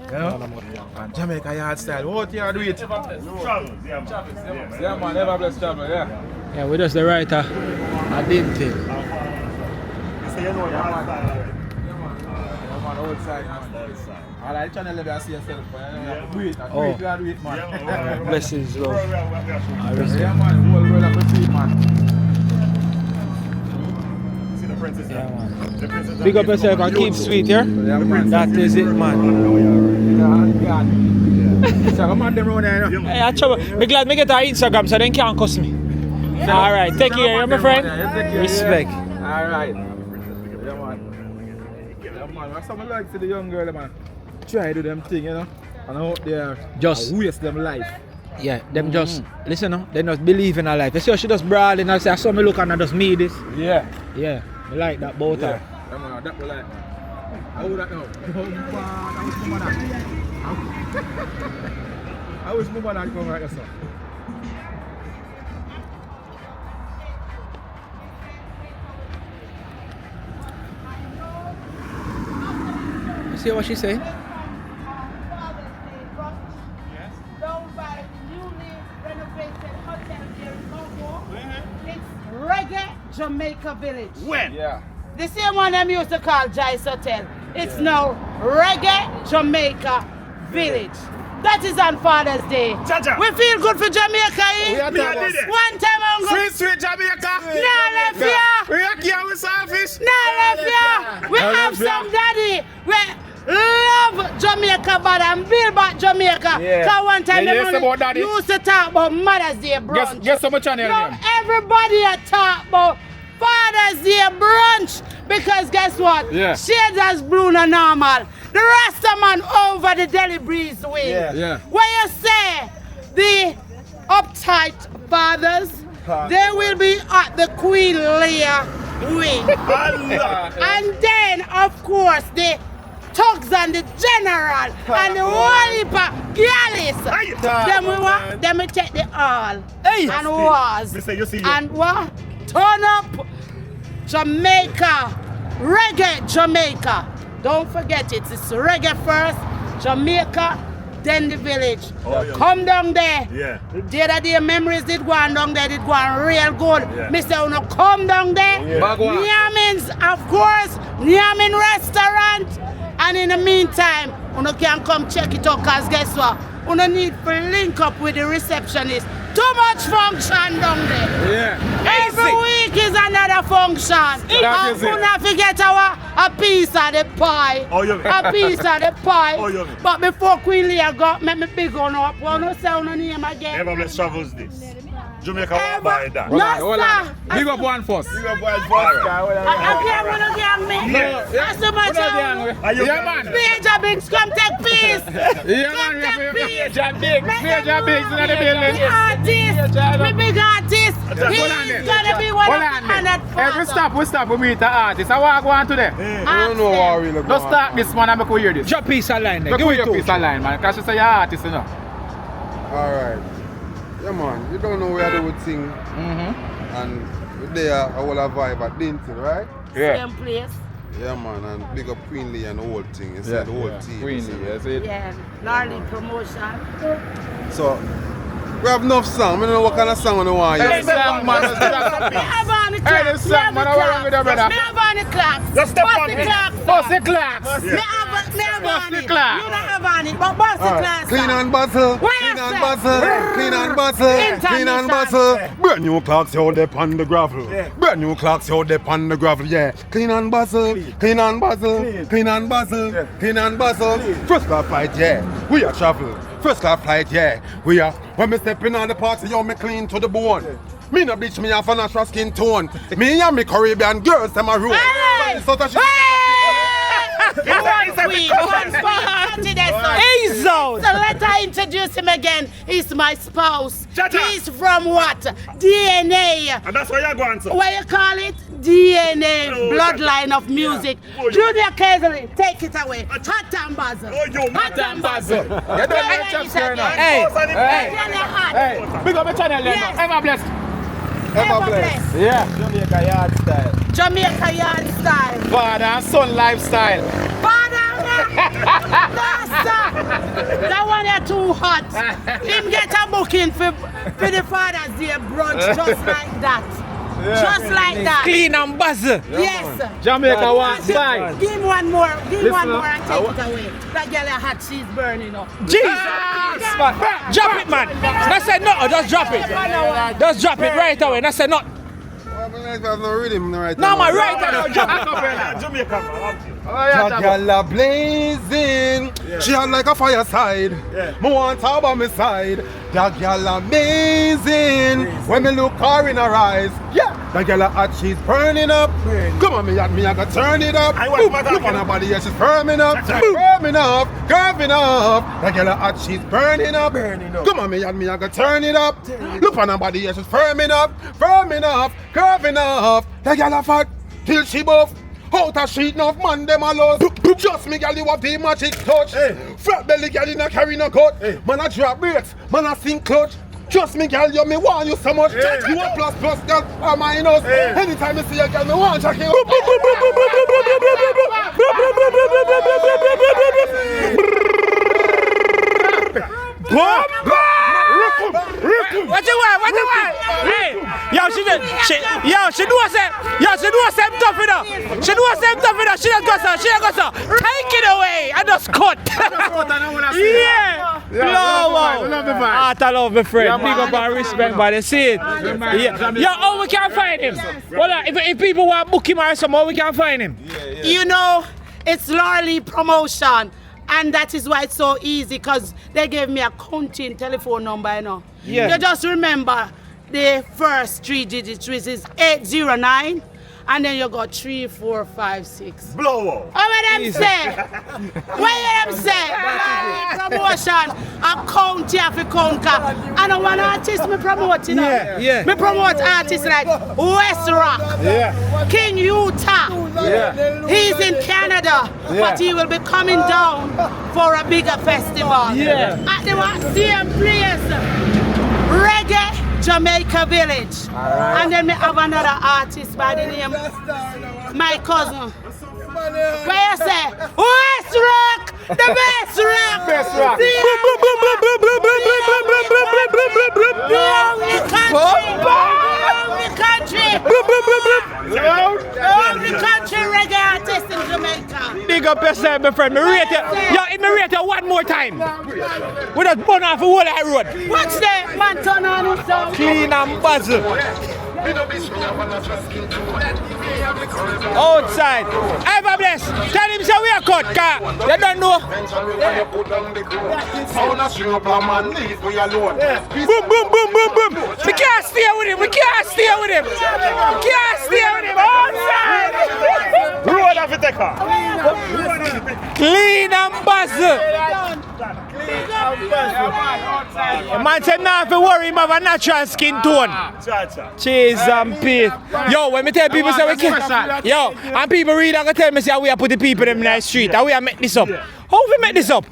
You know? And Jamaica Yard Style. What you do it? Yeah, man. Ever blessed travel, yeah. Yeah, we just the writer. I didn't think. Outside, man. I like channel level, I see yourself. Do it, man. Blessings, Lord. I respect. Yeah, man. The whole world appreciate, man. See the princess? Yeah, man. Big up yourself and keep sweet, yeah? That is it, man. Hey, I'm glad I get our Instagram so they can't cuss me. Alright, take care, my friend. Respect. Alright. Someone like to the young girl, man. Try to do them thing, you know. And out there, just waste them life. Yeah, them just listen, no. They just believe in her life. You see how she just brawling and say, I saw me look and I just me this. Yeah. Yeah, I like that both yeah. That we like. How would that know? I wish Mama had come right there, sir. See what she's saying? Yes. Down by newly renovated hotel here in Bog Walk. It's Reggae Jamaica Village. When? Yeah. The same one them used to call Jai's Hotel. It's now Reggae Jamaica Village. That is on Father's Day. Cha-cha. We feel good for Jamaica, eh? We are One time down. Sweet Jamaica. Nah, left here. We are here with saltfish. Nah, left here. We have some daddy. We love Jamaica, but and build back Jamaica. Yeah. So one time Daddy. used to talk about Mother's Day brunch. Guess some channel Now name. everybody a talk about Father's Day brunch because guess what? Yeah. Shades as blue no normal. The Rasta man over the Deli Breeze wing. Yeah. Where you say the uptight fathers, they will be at the Queen Leah wing. And then of course the thugs and the general and the whole heap of girlies. Then we want them to take the all and wars and what? Turn up Jamaica, reggae Jamaica. Don't forget it. It's reggae first, Jamaica, then the village. Come down there. Yeah. The other day memories did go on down there, did go on real good. Mr. Uno, come down there. Bog Walk. Nyamins, of course, Nyamin restaurant. And in the meantime, Uno can come check it out because guess what? Uno need to link up with the receptionist. Too much function down there. Yeah. Every week is another function. And Uno forget a piece of the pie. A piece of the pie. But before Queen Leah got me big on up, Uno say Uno name again. Ever bless travels this. Jamaica walk by that. No, sir. Big up one first. I can't want to get me. That's so much. Yeah, man. Major Bigs, come take peace. Yeah, man. Major Bigs in the building. My big artist. He's gonna be one of the Every stop we meet the artist. I want to go on today. I don't know what really going on. Just start this man and make we hear this. Drop piece of line there. Make we hear piece of line, man. Because you say you're artist, you know. Alright. Yeah, man. You don't know where the would sing. And there, I will have vibe at Linstead, right? Yeah. Same place. Yeah, man. And big up Queen Lee and the whole thing. It's the whole team. Queen Lee, that's it. Yeah. Gnarly promotion. So, we have enough song. I don't know what kind of song I want to Hey, use. song, man. Me have on the clocks. Hey, this song, man. I want to go brother. Me have on the clocks. Just step Bust on the it. clocks. Bust the clocks. Me have Bust on the it. clocks. You don't have on it, but bust the clocks. Clean and bustle, Where clean you and say? bustle, clean and bustle, clean and bustle. Brand new clocks out there on the gravel. Brand new clocks out there on the gravel, yeah. Clean and bustle, clean and bustle, clean and bustle, clean and bustle. First class flight, yeah. We are travel. First class flight, yeah. We are. When me stepping on the party, yo, me clean to the bone. Me no bleach, me have a natural skin tone. Me and me Caribbean girls, them a roll. Hey! He's out. So let her introduce him again. He's my spouse. He's from what? DNA. And that's why you're going to. What you call it? DNA, bloodline of music. Junior Kaisley, take it away. Hot and Basil. Hot and Basil. You don't make chops here now. Hey, big up the channel there now. Ever blessed. Ever blessed. Yeah. Jamaica yard style. Jamaica yard style. Father and son lifestyle. Father, that one is too hot. Him get a booking for the Father's Day brunch just like that. Just like that. Clean and buzzer. Yes. Jamaica walk by. Give him one more. Give him one more and take it away. That girl is hot, she's burning up. Jesus! Drop it, man. I said no, just drop it. Just drop it right away. I said no. I have no rhythm right No, now. my right now. Drop it. Jamaica. That girl a blazing, she hot like a fireside. Me want her by my side. That girl amazing. When me look her in her eyes, that girl a hot, she's burning up. Come on, me I gotta turn it up. Look on her body, yeah, she's firming up, firming up, curving up. That girl a hot, she's burning up. Come on, me I gotta turn it up. Look on her body, yeah, she's firming up, curving up. That girl a fat till she buff. Out a sheet enough man them a lost. Just me girl you have the magic touch. Fat belly girl you not carry no cut. Man a drop brakes, man a sink clutch. Trust me girl you me want you so much. You a plus girl or minus. Anytime you see a girl me want check you. What you want? What you want? Hey, she do some tough enough. She do some tough enough. She don't go so. Take it away. I just cut. Yeah. Blower. love the vibe. Heart I love my friend. Yeah, Big man. up and respect, buddy. See it? Yeah, how we can find him? Well, if people want to book him or something, how we can find him? You know, it's Lorley promotion. And that is why it's so easy, because they gave me a counting telephone number, you know. Yeah. You just remember the first 3 digits, which is 809, and then you got 3, 4, 5, 6. Blow up. What them say? What them say? Promotion, a count here for count. I know one artist me promoting. Yeah. Me promote artists like West Rock, King Utah. He's in Canada, but he will be coming down for a bigger festival. At the same place, Reggae Jamaica Village. And then we have another artist by the name, my cousin. Where you say? West Rock! The best rock! Best rock. The only country reggae artist in Jamaica. Big up yourself, my friend. Me rate you. Yo, me rate you one more time. We just burn off the whole of the road. What's that man turn on himself? Clean and buzzle. Outside. Ever bless. Tell him say we are cut, car. You don't know. Boom, boom, boom, boom, boom. We can't stay with him. We can't stay with him. We can't stay with him. Outside. Road of the taker. Clean and buzzle. Man said nah, if you worry him have a natural skin tone. Cheese and Pete. Yo, when me tell people say we can't. Yo, and people really gonna tell me say we are put the people in the street. How we are make this up? How we make this up?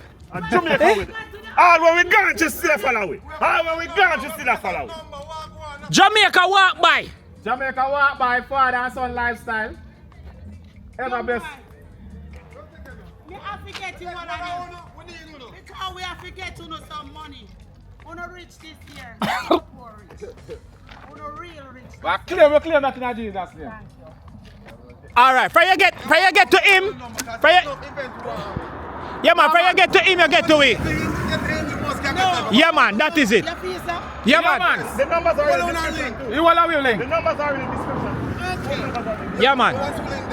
Jamaica with it. All when we gone, just still follow it. All when we gone, just still follow it. Jamaica walk by. Jamaica walk by father and son lifestyle. Ever best. We have to get you one of them. Because we have to get you some money. We don't rich this year. Poor rich. We don't real rich. We claim that in Jesus' name. Alright, from you get to him. Yeah man, from you get to him, you get to it. Yeah man, that is it. Yeah man. The numbers are in the description. You will will link. The numbers are in the description. Yeah man.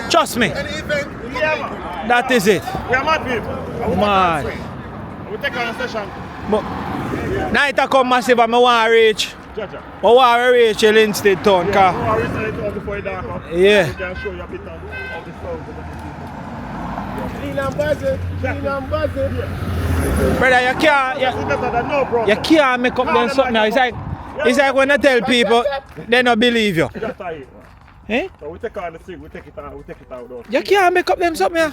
Trust me. Yeah man. That is it. We are mad people. Man. We take on a session. But night I come massive and I want to reach. Jaja. I want to reach Linstead town. Yeah, we are reaching it before it dark up. Yeah. We can show you a bit of the sound. Clean and buzzing. Clean and buzzing. Brother, you can't make up them something now. It's like when I tell people, they don't believe you. Eh? So we take on the thing, we take it out. You can't make up them something.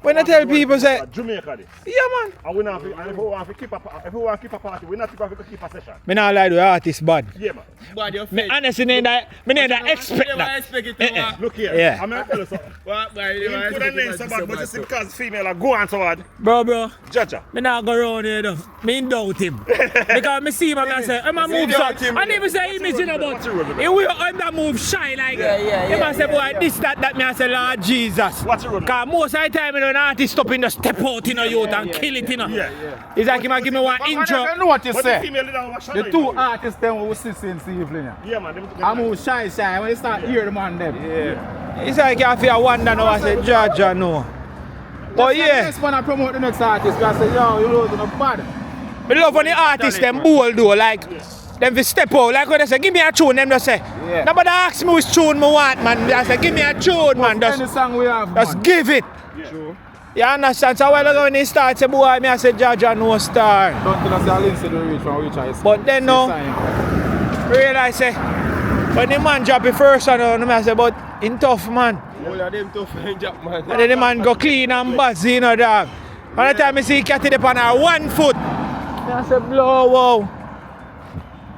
When I tell people say Jamaica this. Yeah man. And we not and if we want to keep a party, we not keep a session. Me not lie to the artist bad. Yeah man. Bad your Me face. honestly need that expect that. Look here. Yeah. I'm gonna tell you something. What boy? You put a name so bad, but just because female are going so hard. Bro. Jaja. Me not go around here though. Me doubt him. Because me see him and I say, I'm a move shot. I never say image in about. He will I'm that move shy like that. He must say boy this that me I say Lord Jesus. What's your road? Cause most of the time an artist stop in the step out in a youth and kill it, you know. Yeah. It's like he might give me one intro. You know what you But say? the female did not The two artists them will sit in the evening. Yeah man. I move shy when you start hear the man them. Yeah. It's like I feel wonder now I say Jaja no. But yeah. Next one I promote the next artist, I say yo, you know the bad. Me love when the artists them bold though, like them fi step out, like when they say give me a tune, them just say. Yeah. Nobody ask me which tune me want, man. They say give me a tune, man. Any song we have, Just man. give it. True. You understand? So while ago when he started, say boy, me I say Jaja no star. Don't tell us that Linstead will reach from which I say. But then no, realize say when the man drop the first one, I say but in tough man. All of them tough and job man. And then the man go clean and buzzy, you know, dog. And the time I see Catty up on her 1 foot, I say, blow, wow.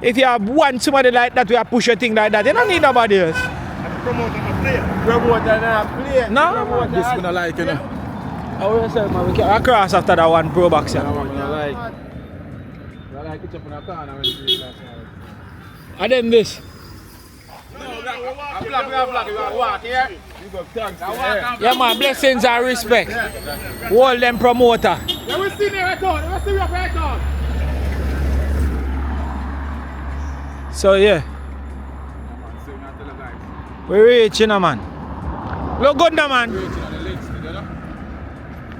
If you have one somebody like that, we have push a thing like that, you don't need nobody else. Promoter and player. Promoter and play. No? This one I like, you know. I will say, man, we can cross after that one pro box. I like it up in a corner when you do that. And then this. I'm black, you walk here. You go thanks. Yeah, man, blessings and respect. Hold them promoter. Yeah, we see there right on. We see right on. So yeah. We're reaching, man. Look good, now, man.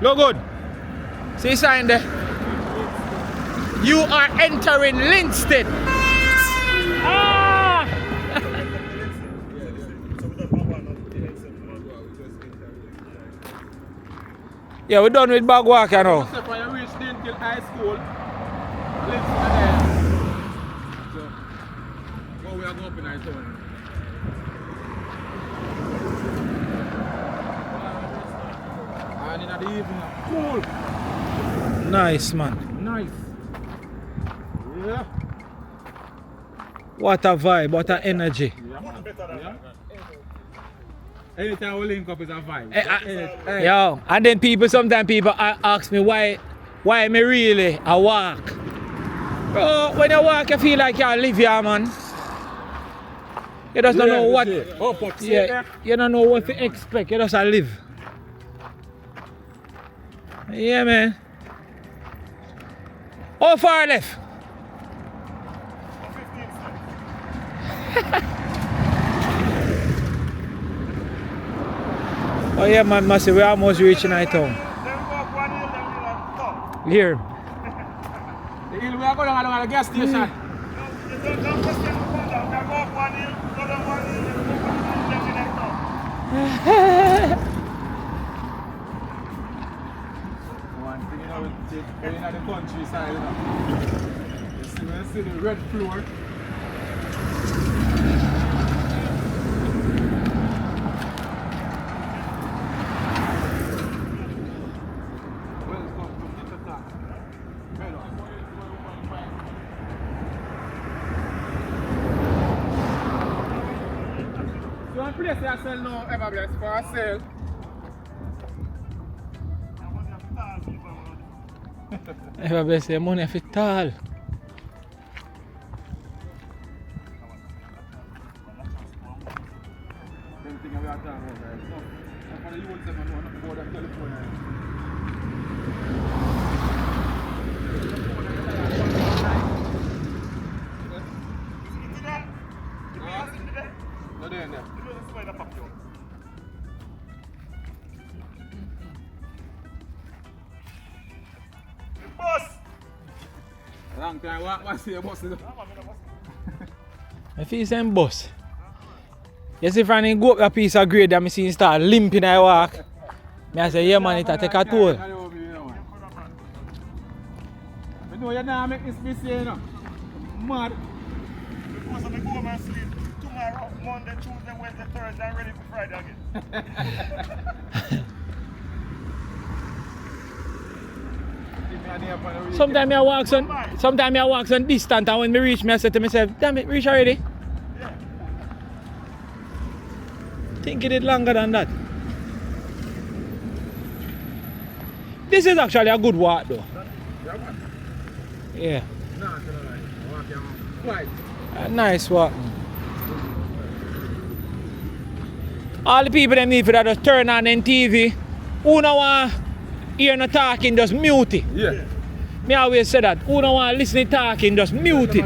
Look good. See sign there. You are entering Linstead. Ah! Yeah, we're done with Bog Walk now. When you reach Linstead High School, Linstead there. So, we are going up in our town. And in the evening, cool. Nice, man. Nice. Yeah. What a vibe, what a energy. Yeah. Anytime we link up is a vibe. Yo, and then sometimes people ask me why me really I walk. Bro, when you walk you feel like you live here, man. You just don't know what you don't know what to expect, you just live. Yeah, man. How far left? Oh yeah, man, massive. We're almost reaching our town. Here. The hill we are going along at the gas station. One thing you know, we're in the countryside, you know. You see the red floor. Place I sell now, ever blessed for sale. Ever blessed, your money for tall. Long time, what's your boss? I feel same bus. You see, if I go up a piece of grade and I see him start limping I walk, I say, yeah man, it'll take a toll. I know you're not making this busy, you know. Mad. Because I'm going to sleep tomorrow, Monday, Tuesday, Wednesday, Thursday, I'm ready for Friday again. Sometimes I walk on distant and when I reach me I say to myself, damn it, reach already. Yeah. Think it did longer than that. This is actually a good walk though. Yeah. A nice walk. All the people them need for that just turn on them TV. Who no want hear no talking, just mute it. Yeah. Me always say that. Who don't want to listen to talking, just mute it.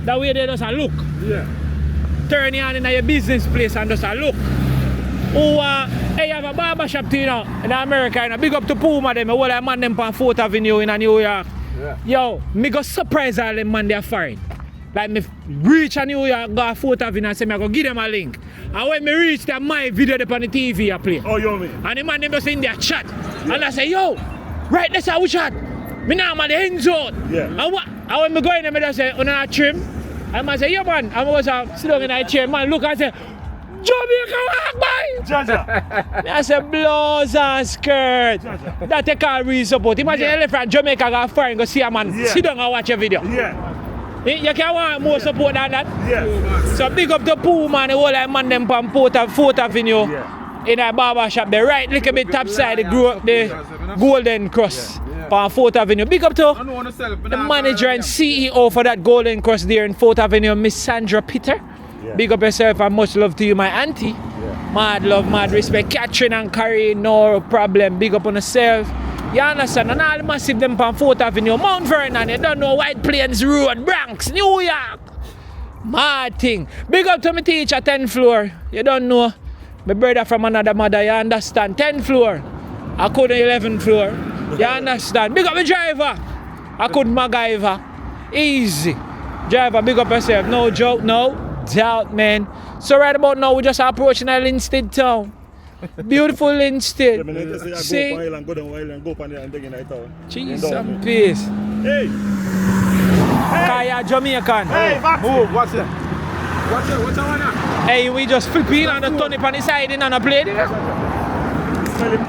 That way they just look. Yeah. Turn you on in your business place and just look. Who hey, you have a barber shop to, you know, in America, you know, big up to Puma them, all the man them on 4th Avenue in New York. Yeah. Yo, me go surprise all them man they are foreign. Like me reach a New York, go 4th Avenue and say me I go give them a link. And when me reach that my video up on the TV I play. Oh, you mean? And the man them just in their chat. Yeah. And I say, yo, right that's how we chat. Me now I'm at the end zone. Yeah. And when me go in there, I say, on a trim. And I say, yeah man, I'm going to sit down in that chair, man, look and say, Jamaica walk by! Jaja. I say, blouse and skirt. Jaja. That take all real support. Imagine yeah. Elephant Jamaica got foreign, go see a man, sit down and watch a video. Yeah. You can't want more support than that? Yeah. So big up the Puma and the whole man them from 4th Avenue. Yeah. In a barber shop, the right little bit top side, the Golden Cross. Yeah. On 4th Avenue. Big up to the manager and CEO for that Golden Cross there in 4th Avenue, Miss Sandra Peter. Yeah. Big up yourself and much love to you, my auntie. Yeah. Mad love, mad respect. Catherine and Carrie, no problem. Big up on yourself. You understand? And all the massive them from 4th Avenue, Mount Vernon, you don't know White Plains Road, Bronx, New York. Mad thing. Big up to my teacher, 10th floor. You don't know. My brother from another mother, you understand? 10th floor. I couldn't 11th floor. You understand? Big up my driver. I couldn't MacGyver. Easy. Driver, big up yourself. No joke, no doubt, man. So right about now, we're just approaching a Linstead town. Beautiful Linstead. See? Jeez and peace. Hey! Kaya Jamaican. Hey, back! Move, what's that? What's that one? Hey, we just flipping and turn it on the side and on a plate. Smell it.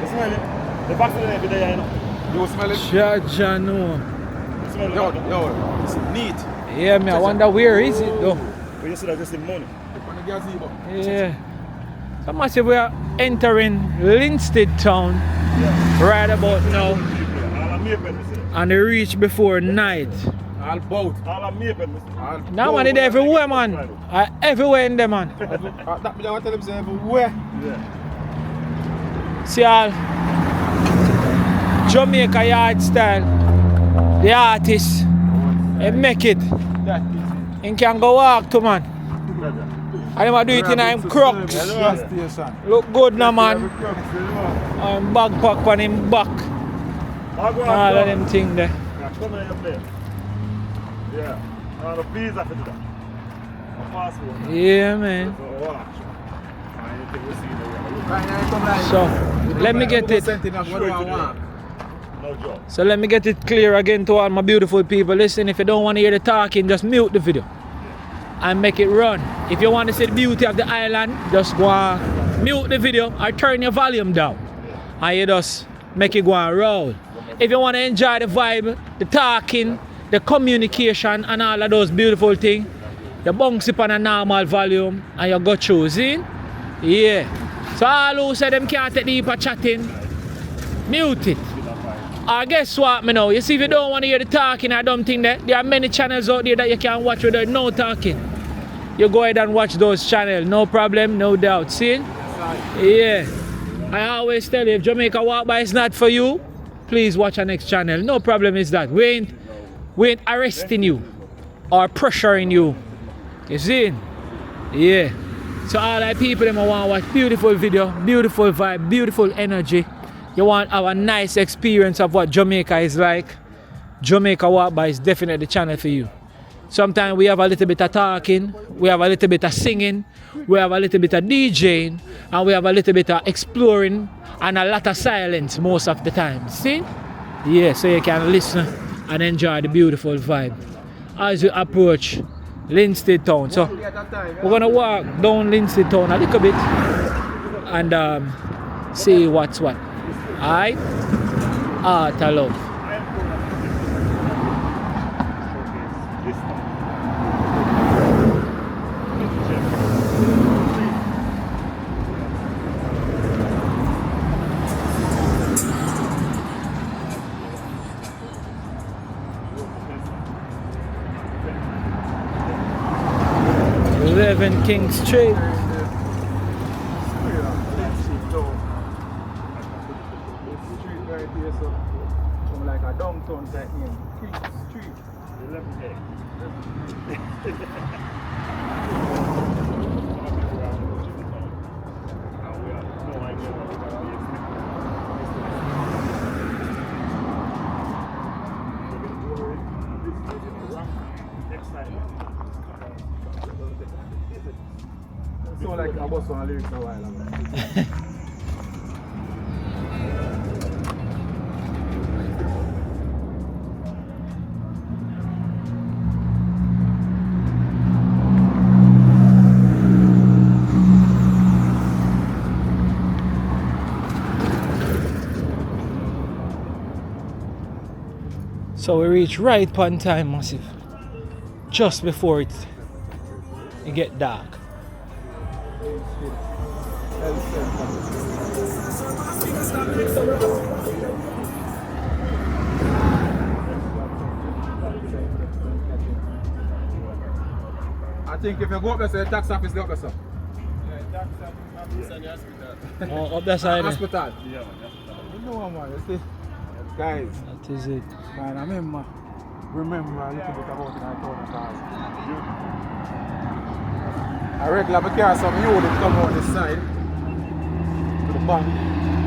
Smell it. The back of the every day, you know. You smell it? Jaja, no. Smell it. Yo, it's neat. Yeah, man, I wonder where is it though. When you see that, just in money. Yeah. So massive, we are entering Linstead town right about now. And they reach before night. All boat. Now man, it's everywhere, man. Everywhere in there, man. That me want to tell them say everywhere. See all Jamaica yard style. The artist, they make it. He can go walk to, man. And he do it in him crocs. Look good now, man. I'm backpack on him back. All of them things there. Yeah, man. So, let me get it. So let me get it clear again to all my beautiful people. Listen, if you don't want to hear the talking, just mute the video and make it run. If you want to see the beauty of the island, just go and mute the video or turn your volume down. And you just make it go and roll. If you want to enjoy the vibe, the talking, the communication and all of those beautiful things, you bounce it on a normal volume and you go choosing. Yeah. So all who say them can't take deeper chatting, mute it. Guess what, me know? You see, if you don't want to hear the talking, I don't think that there are many channels out there that you can watch without no talking. You go ahead and watch those channels, no problem, no doubt. See? Yeah. I always tell you, if Jamaica Walk By is not for you, please watch our next channel. No problem is that. We ain't arresting you or pressuring you. You see? Yeah. So all the people them want to watch beautiful video, beautiful vibe, beautiful energy. You want our nice experience of what Jamaica is like. Jamaica Walk By is definitely the channel for you. Sometimes we have a little bit of talking, we have a little bit of singing, we have a little bit of DJing, and we have a little bit of exploring and a lot of silence most of the time. See? Yeah, so you can listen and enjoy the beautiful vibe as you approach Linstead town. So we're gonna walk down Linstead town a little bit and see what's what. Alright? Art of love. King Street. Like a downtown type name, King Street. 11A. So like I was on lyrics a while ago. So we reach right on time, massive. Just before it get dark. I think if you go up there, say the tax office, go up there, sir. Oh, up that side. Hospital. Yeah, man. You know what, man, you see? guys. That is it. Man, I remember a little bit about it I told the cars. I regular because some youth that come on this side to the bank,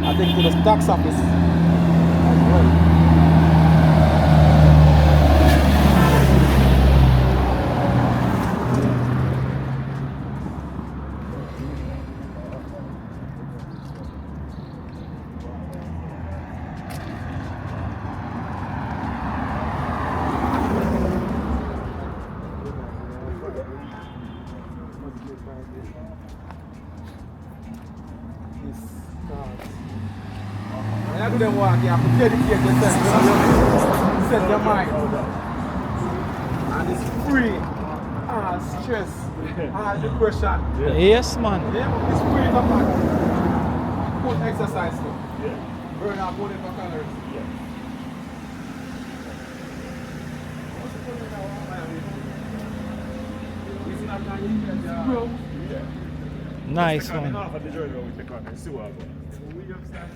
I think to the tax office as well. When I do them work, you have to dedicate yourself. Set your mind. And it's free. All stress, all depression. Yes, man. Yeah, it's free to man. Put exercise too. Yeah. Burn out, put it for calories. Yeah. Nice one. Half of the journey we take on and see what happens.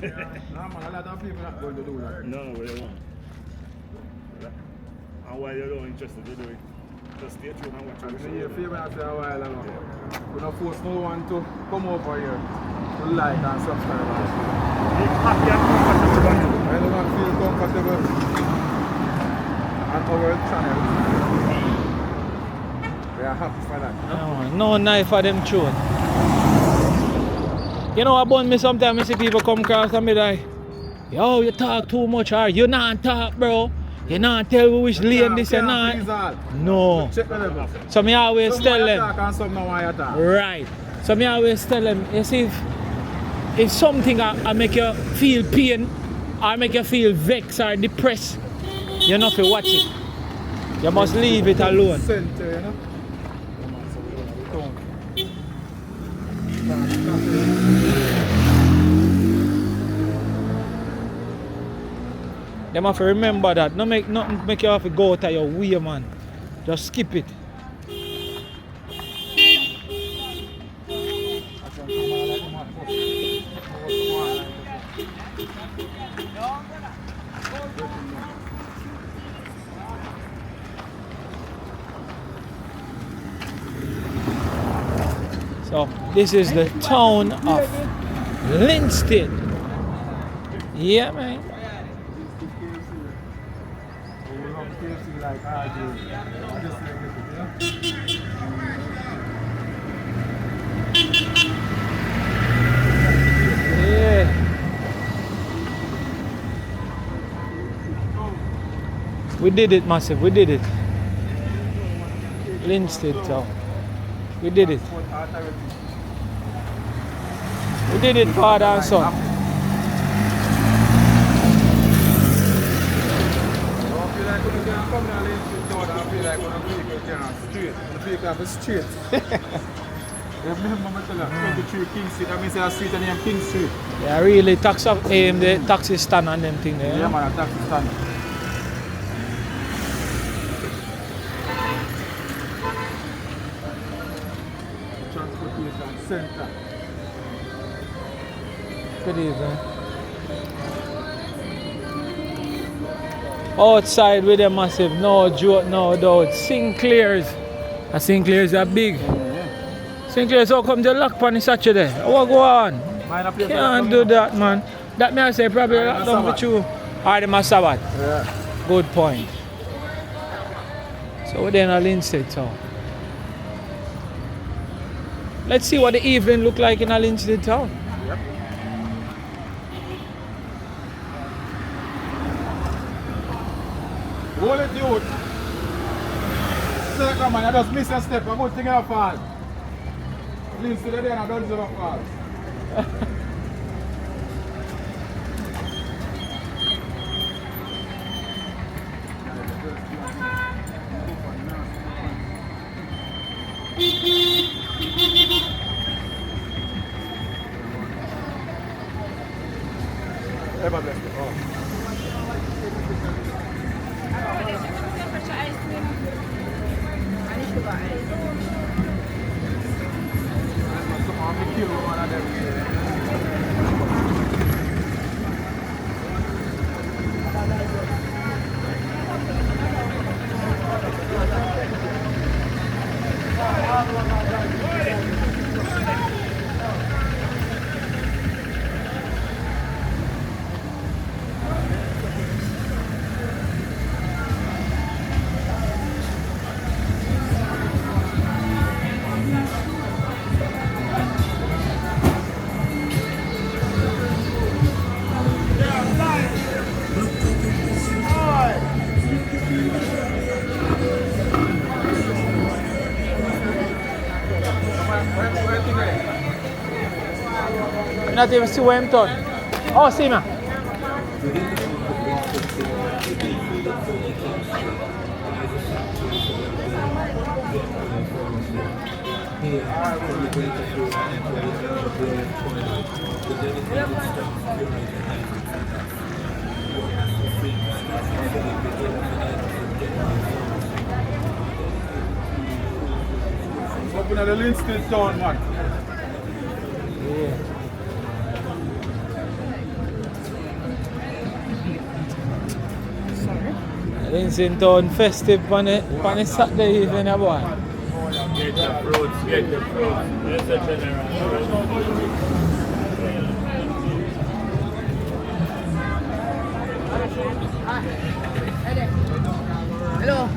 No, man, a lot of people not going to do that. No, we don't. And why you're not interested to do it, just stay tuned and watch the show. You feel me after a while ago. We don't force no one to come over here to like and subscribe. Be happy and comfortable. Everyone feel comfortable on our channel. We are happy for that. No knife for them throat. You know about me sometimes I see people come across and be like, yo, you talk too much or you not talk, bro. You not tell me which lane this and that. No. So me always tell them. Right. So me always tell them, you see, if something I make you feel pain or make you feel vexed or depressed, you not to watch it. You must leave it alone. Them have to remember that. No make nothing make you have to go out of your way, man. Just skip it. So this is the town of Linstead. Yeah, man. Yeah. We did it, massive. We did it. Linstead town. We did it. We did it, father and son. Remember, 23 Kingston, that means a street named King Street. Yeah, really, the taxi stand and them thing there. Yeah, man, a taxi stand. Transportation center. Good evening. Outside with them massive, no joke, no doubt. Sinclair's. Sinclair's are big. Sinclair's how come they lock on the Saturday? What go on? Can't do that, man. That may I say probably lock down with you. Or them a Sabbath. Yeah. Good point. So we're there in Linstead town. Let's see what the evening look like in Linstead town. Yep. Hold it, dude. Second man, I just missed a step. I'm going to think I'll fall. Linstead there and I don't deserve a fall. Ever blessed. not even see where I'm done. Oh, see me. Open at the Linstead town, man. Linstead town festive on a Saturday evening, boy. Get the fruits, get the fruits. That's the general. Hello.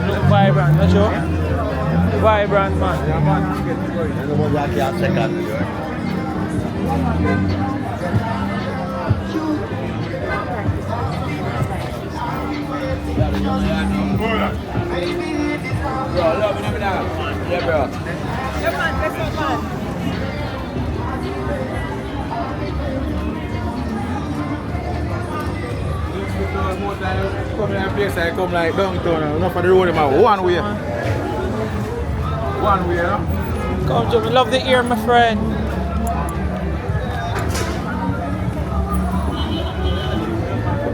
Look vibrant, not sure? Vibrant, man. Yeah, man. Get going. Yeah, bro. More time come in a place I come like downtown, enough for the road, man. One way. One way, you know? Come to me, love the ear, my friend.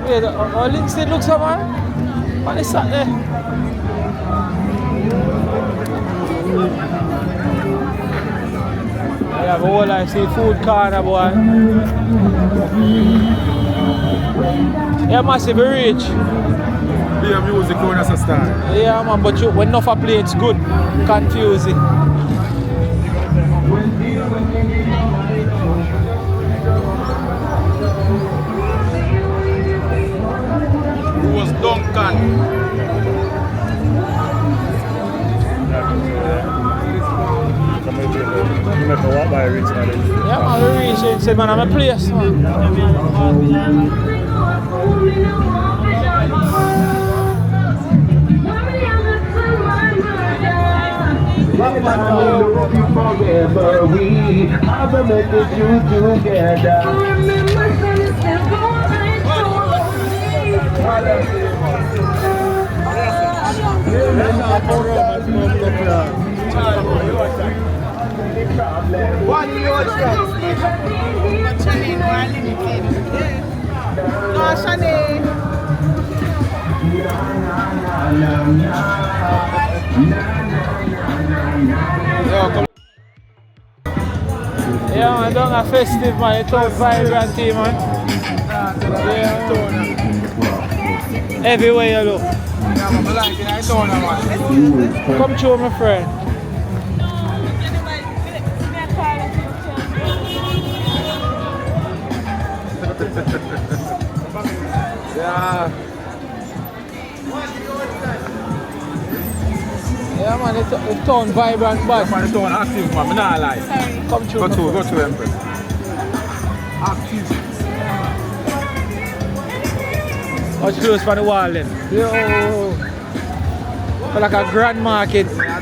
Yeah, Linstead looks up, man. What is that there? I have a whole like seafood corner, boy. Yeah, massive reach. Be a music on as a star. Yeah, man, but when enough a play, it's good. Confusing. Who was Duncan? Yeah, man, we reach it. Said, man, I'm a place, man. Forever we have a message you together. What do you want to No, Shani. Yeah, man, done a festive, man. It's all vibrant, man. Yeah. Everywhere you look. Come through, my friend. Yeah, man, the town vibrant, but Man, the town active, man. I'm not lie. come through. Go to Empress. Active. What's close for the wall then? Yo, like a grand market. I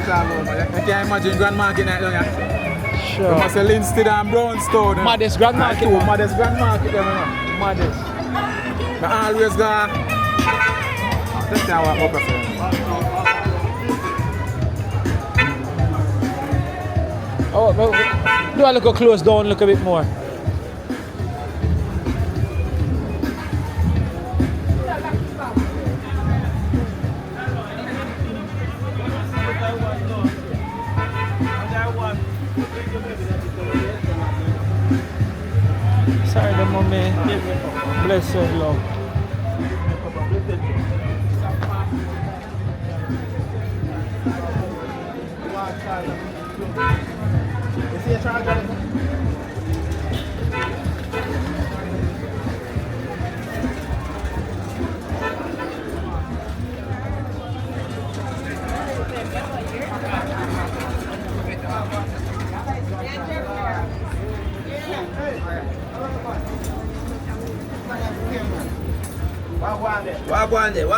can't imagine Grand Market night down here. Sure. You must have Linstead and Brownstone. Maddest Grand Market. Maddest Grand Market, you know. Maddest. I always go. This time I walk up. Oh, but do I look close down, look a bit more? Sorry, the mommy. Bless your love. Walk on there.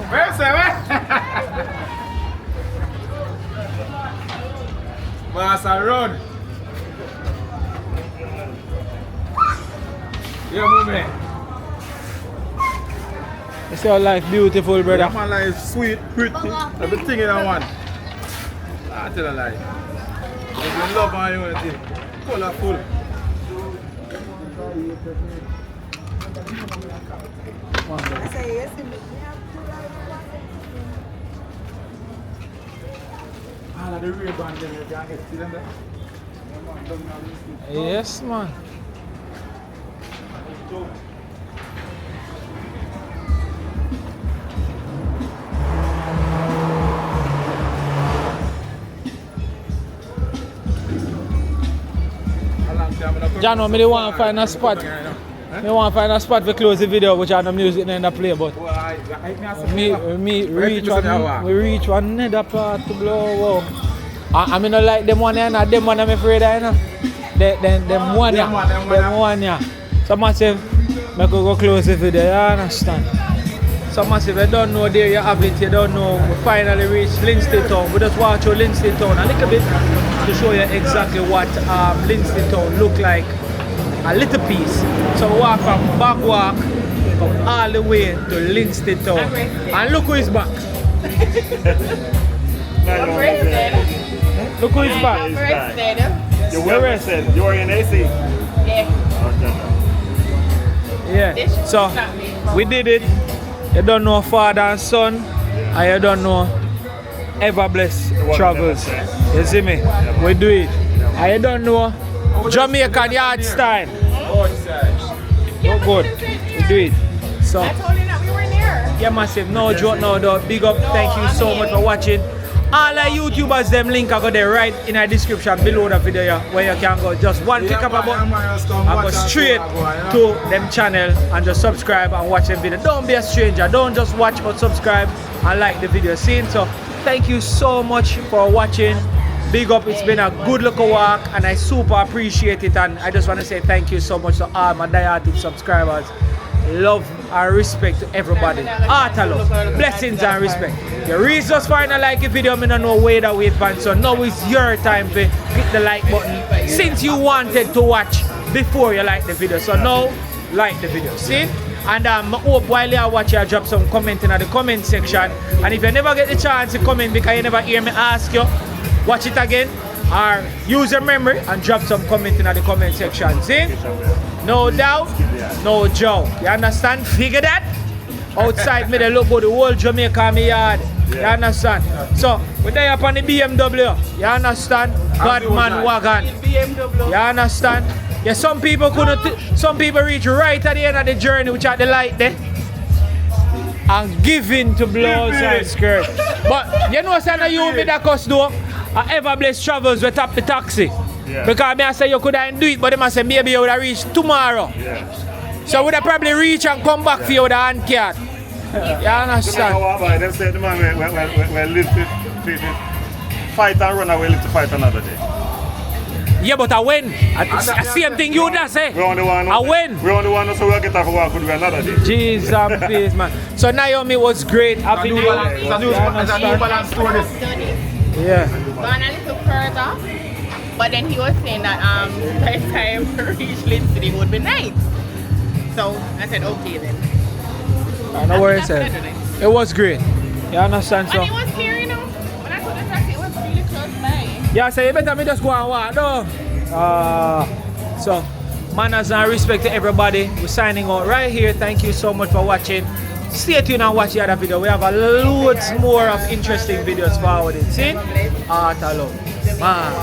Where's that? Master Road. Yeah, movement. It's your life beautiful, brother. My life sweet, pretty, everything in one. I tell a lie. There's love and unity. Colorful. All of the real band them, you can see them there. Yes, man. John, I want to find a spot. I want to find a spot to close the video, which I the music in the play, but we reach one another part to blow up. I mean, not like them one here, and them one I'm afraid of, you know. Them one here. So massive, I could go close the video, you understand? So massive, you don't know there you have it, you don't know. We finally reached Linstead Town. We just walk through Linstead Town a little bit to show you exactly what Linstead Town look like. A little piece. So we walk from Bog Walk all the way to Linstead Town. And look who is back. Look who is back. You're well rested. You are in AC. Yeah. So we did it. You don't know father and son, and you don't know ever blessed travels. You see me? We do it. And you don't know Jamaican yard style. So good. We do it. So I told you that we were near. yeah, massive. No joke, no doubt. Big up. Thank you so much for watching. All the YouTubers, them link I got there right in the description below the video where you can go. Just one click of a button and go straight to them channel and just subscribe and watch them video. Don't be a stranger. Don't just watch but subscribe and like the video. See? So thank you so much for watching. Big up. It's been a good local walk and I super appreciate it, and I just want to say thank you so much to all my diehard subscribers. Love and respect to everybody. Heart of love, blessings and respect. You reach us for and like a video, I don't know where that wait pan. So now it's your time to hit the like button. Since you wanted to watch before you like the video. So now like the video. See? And I hope while you watch you drop some comment in the comment section. And if you never get the chance to comment because you never hear me ask you, watch it again or use your memory and drop some comment in the comment section. See? No doubt, no joke. You understand? Figure that? Outside me, they look good. The whole Jamaica me yard. You understand? So, we're there up on the BMW. You understand? Godman wagon. You understand? Yeah, some people couldn't. Some people reach right at the end of the journey, which at the light there, and giving to blows and skirts. But you know, son, you me that cost though. I ever blessed travels with up the taxi. Yeah. Because me I say you couldn't do it, but them I say maybe you would have reached tomorrow. Yeah. So would have probably reach and come back for you with a hand card. You understand? Them say the man we live to fight and run away, live to fight another day. Yeah, but I win. Same thing you just say. We only one. I win. We only one, so we'll get off work could be another day. Jesus and peace, man. So Naomi was great. Happy New Year. It's a new balance story. Yeah. Gone a little further, but then he was saying that by the time we reach Linstead it would be night. So I said okay then. No worries, it was great. You understand? So. And it was clear, you know. When I took the taxi, it was really close by. Yeah, so you better me just go and walk, no? So, manners and respect to everybody. We're signing out right here. Thank you so much for watching. Stay tuned and watch the other video. We have a loads more of interesting videos forward. See? Art alone. Man.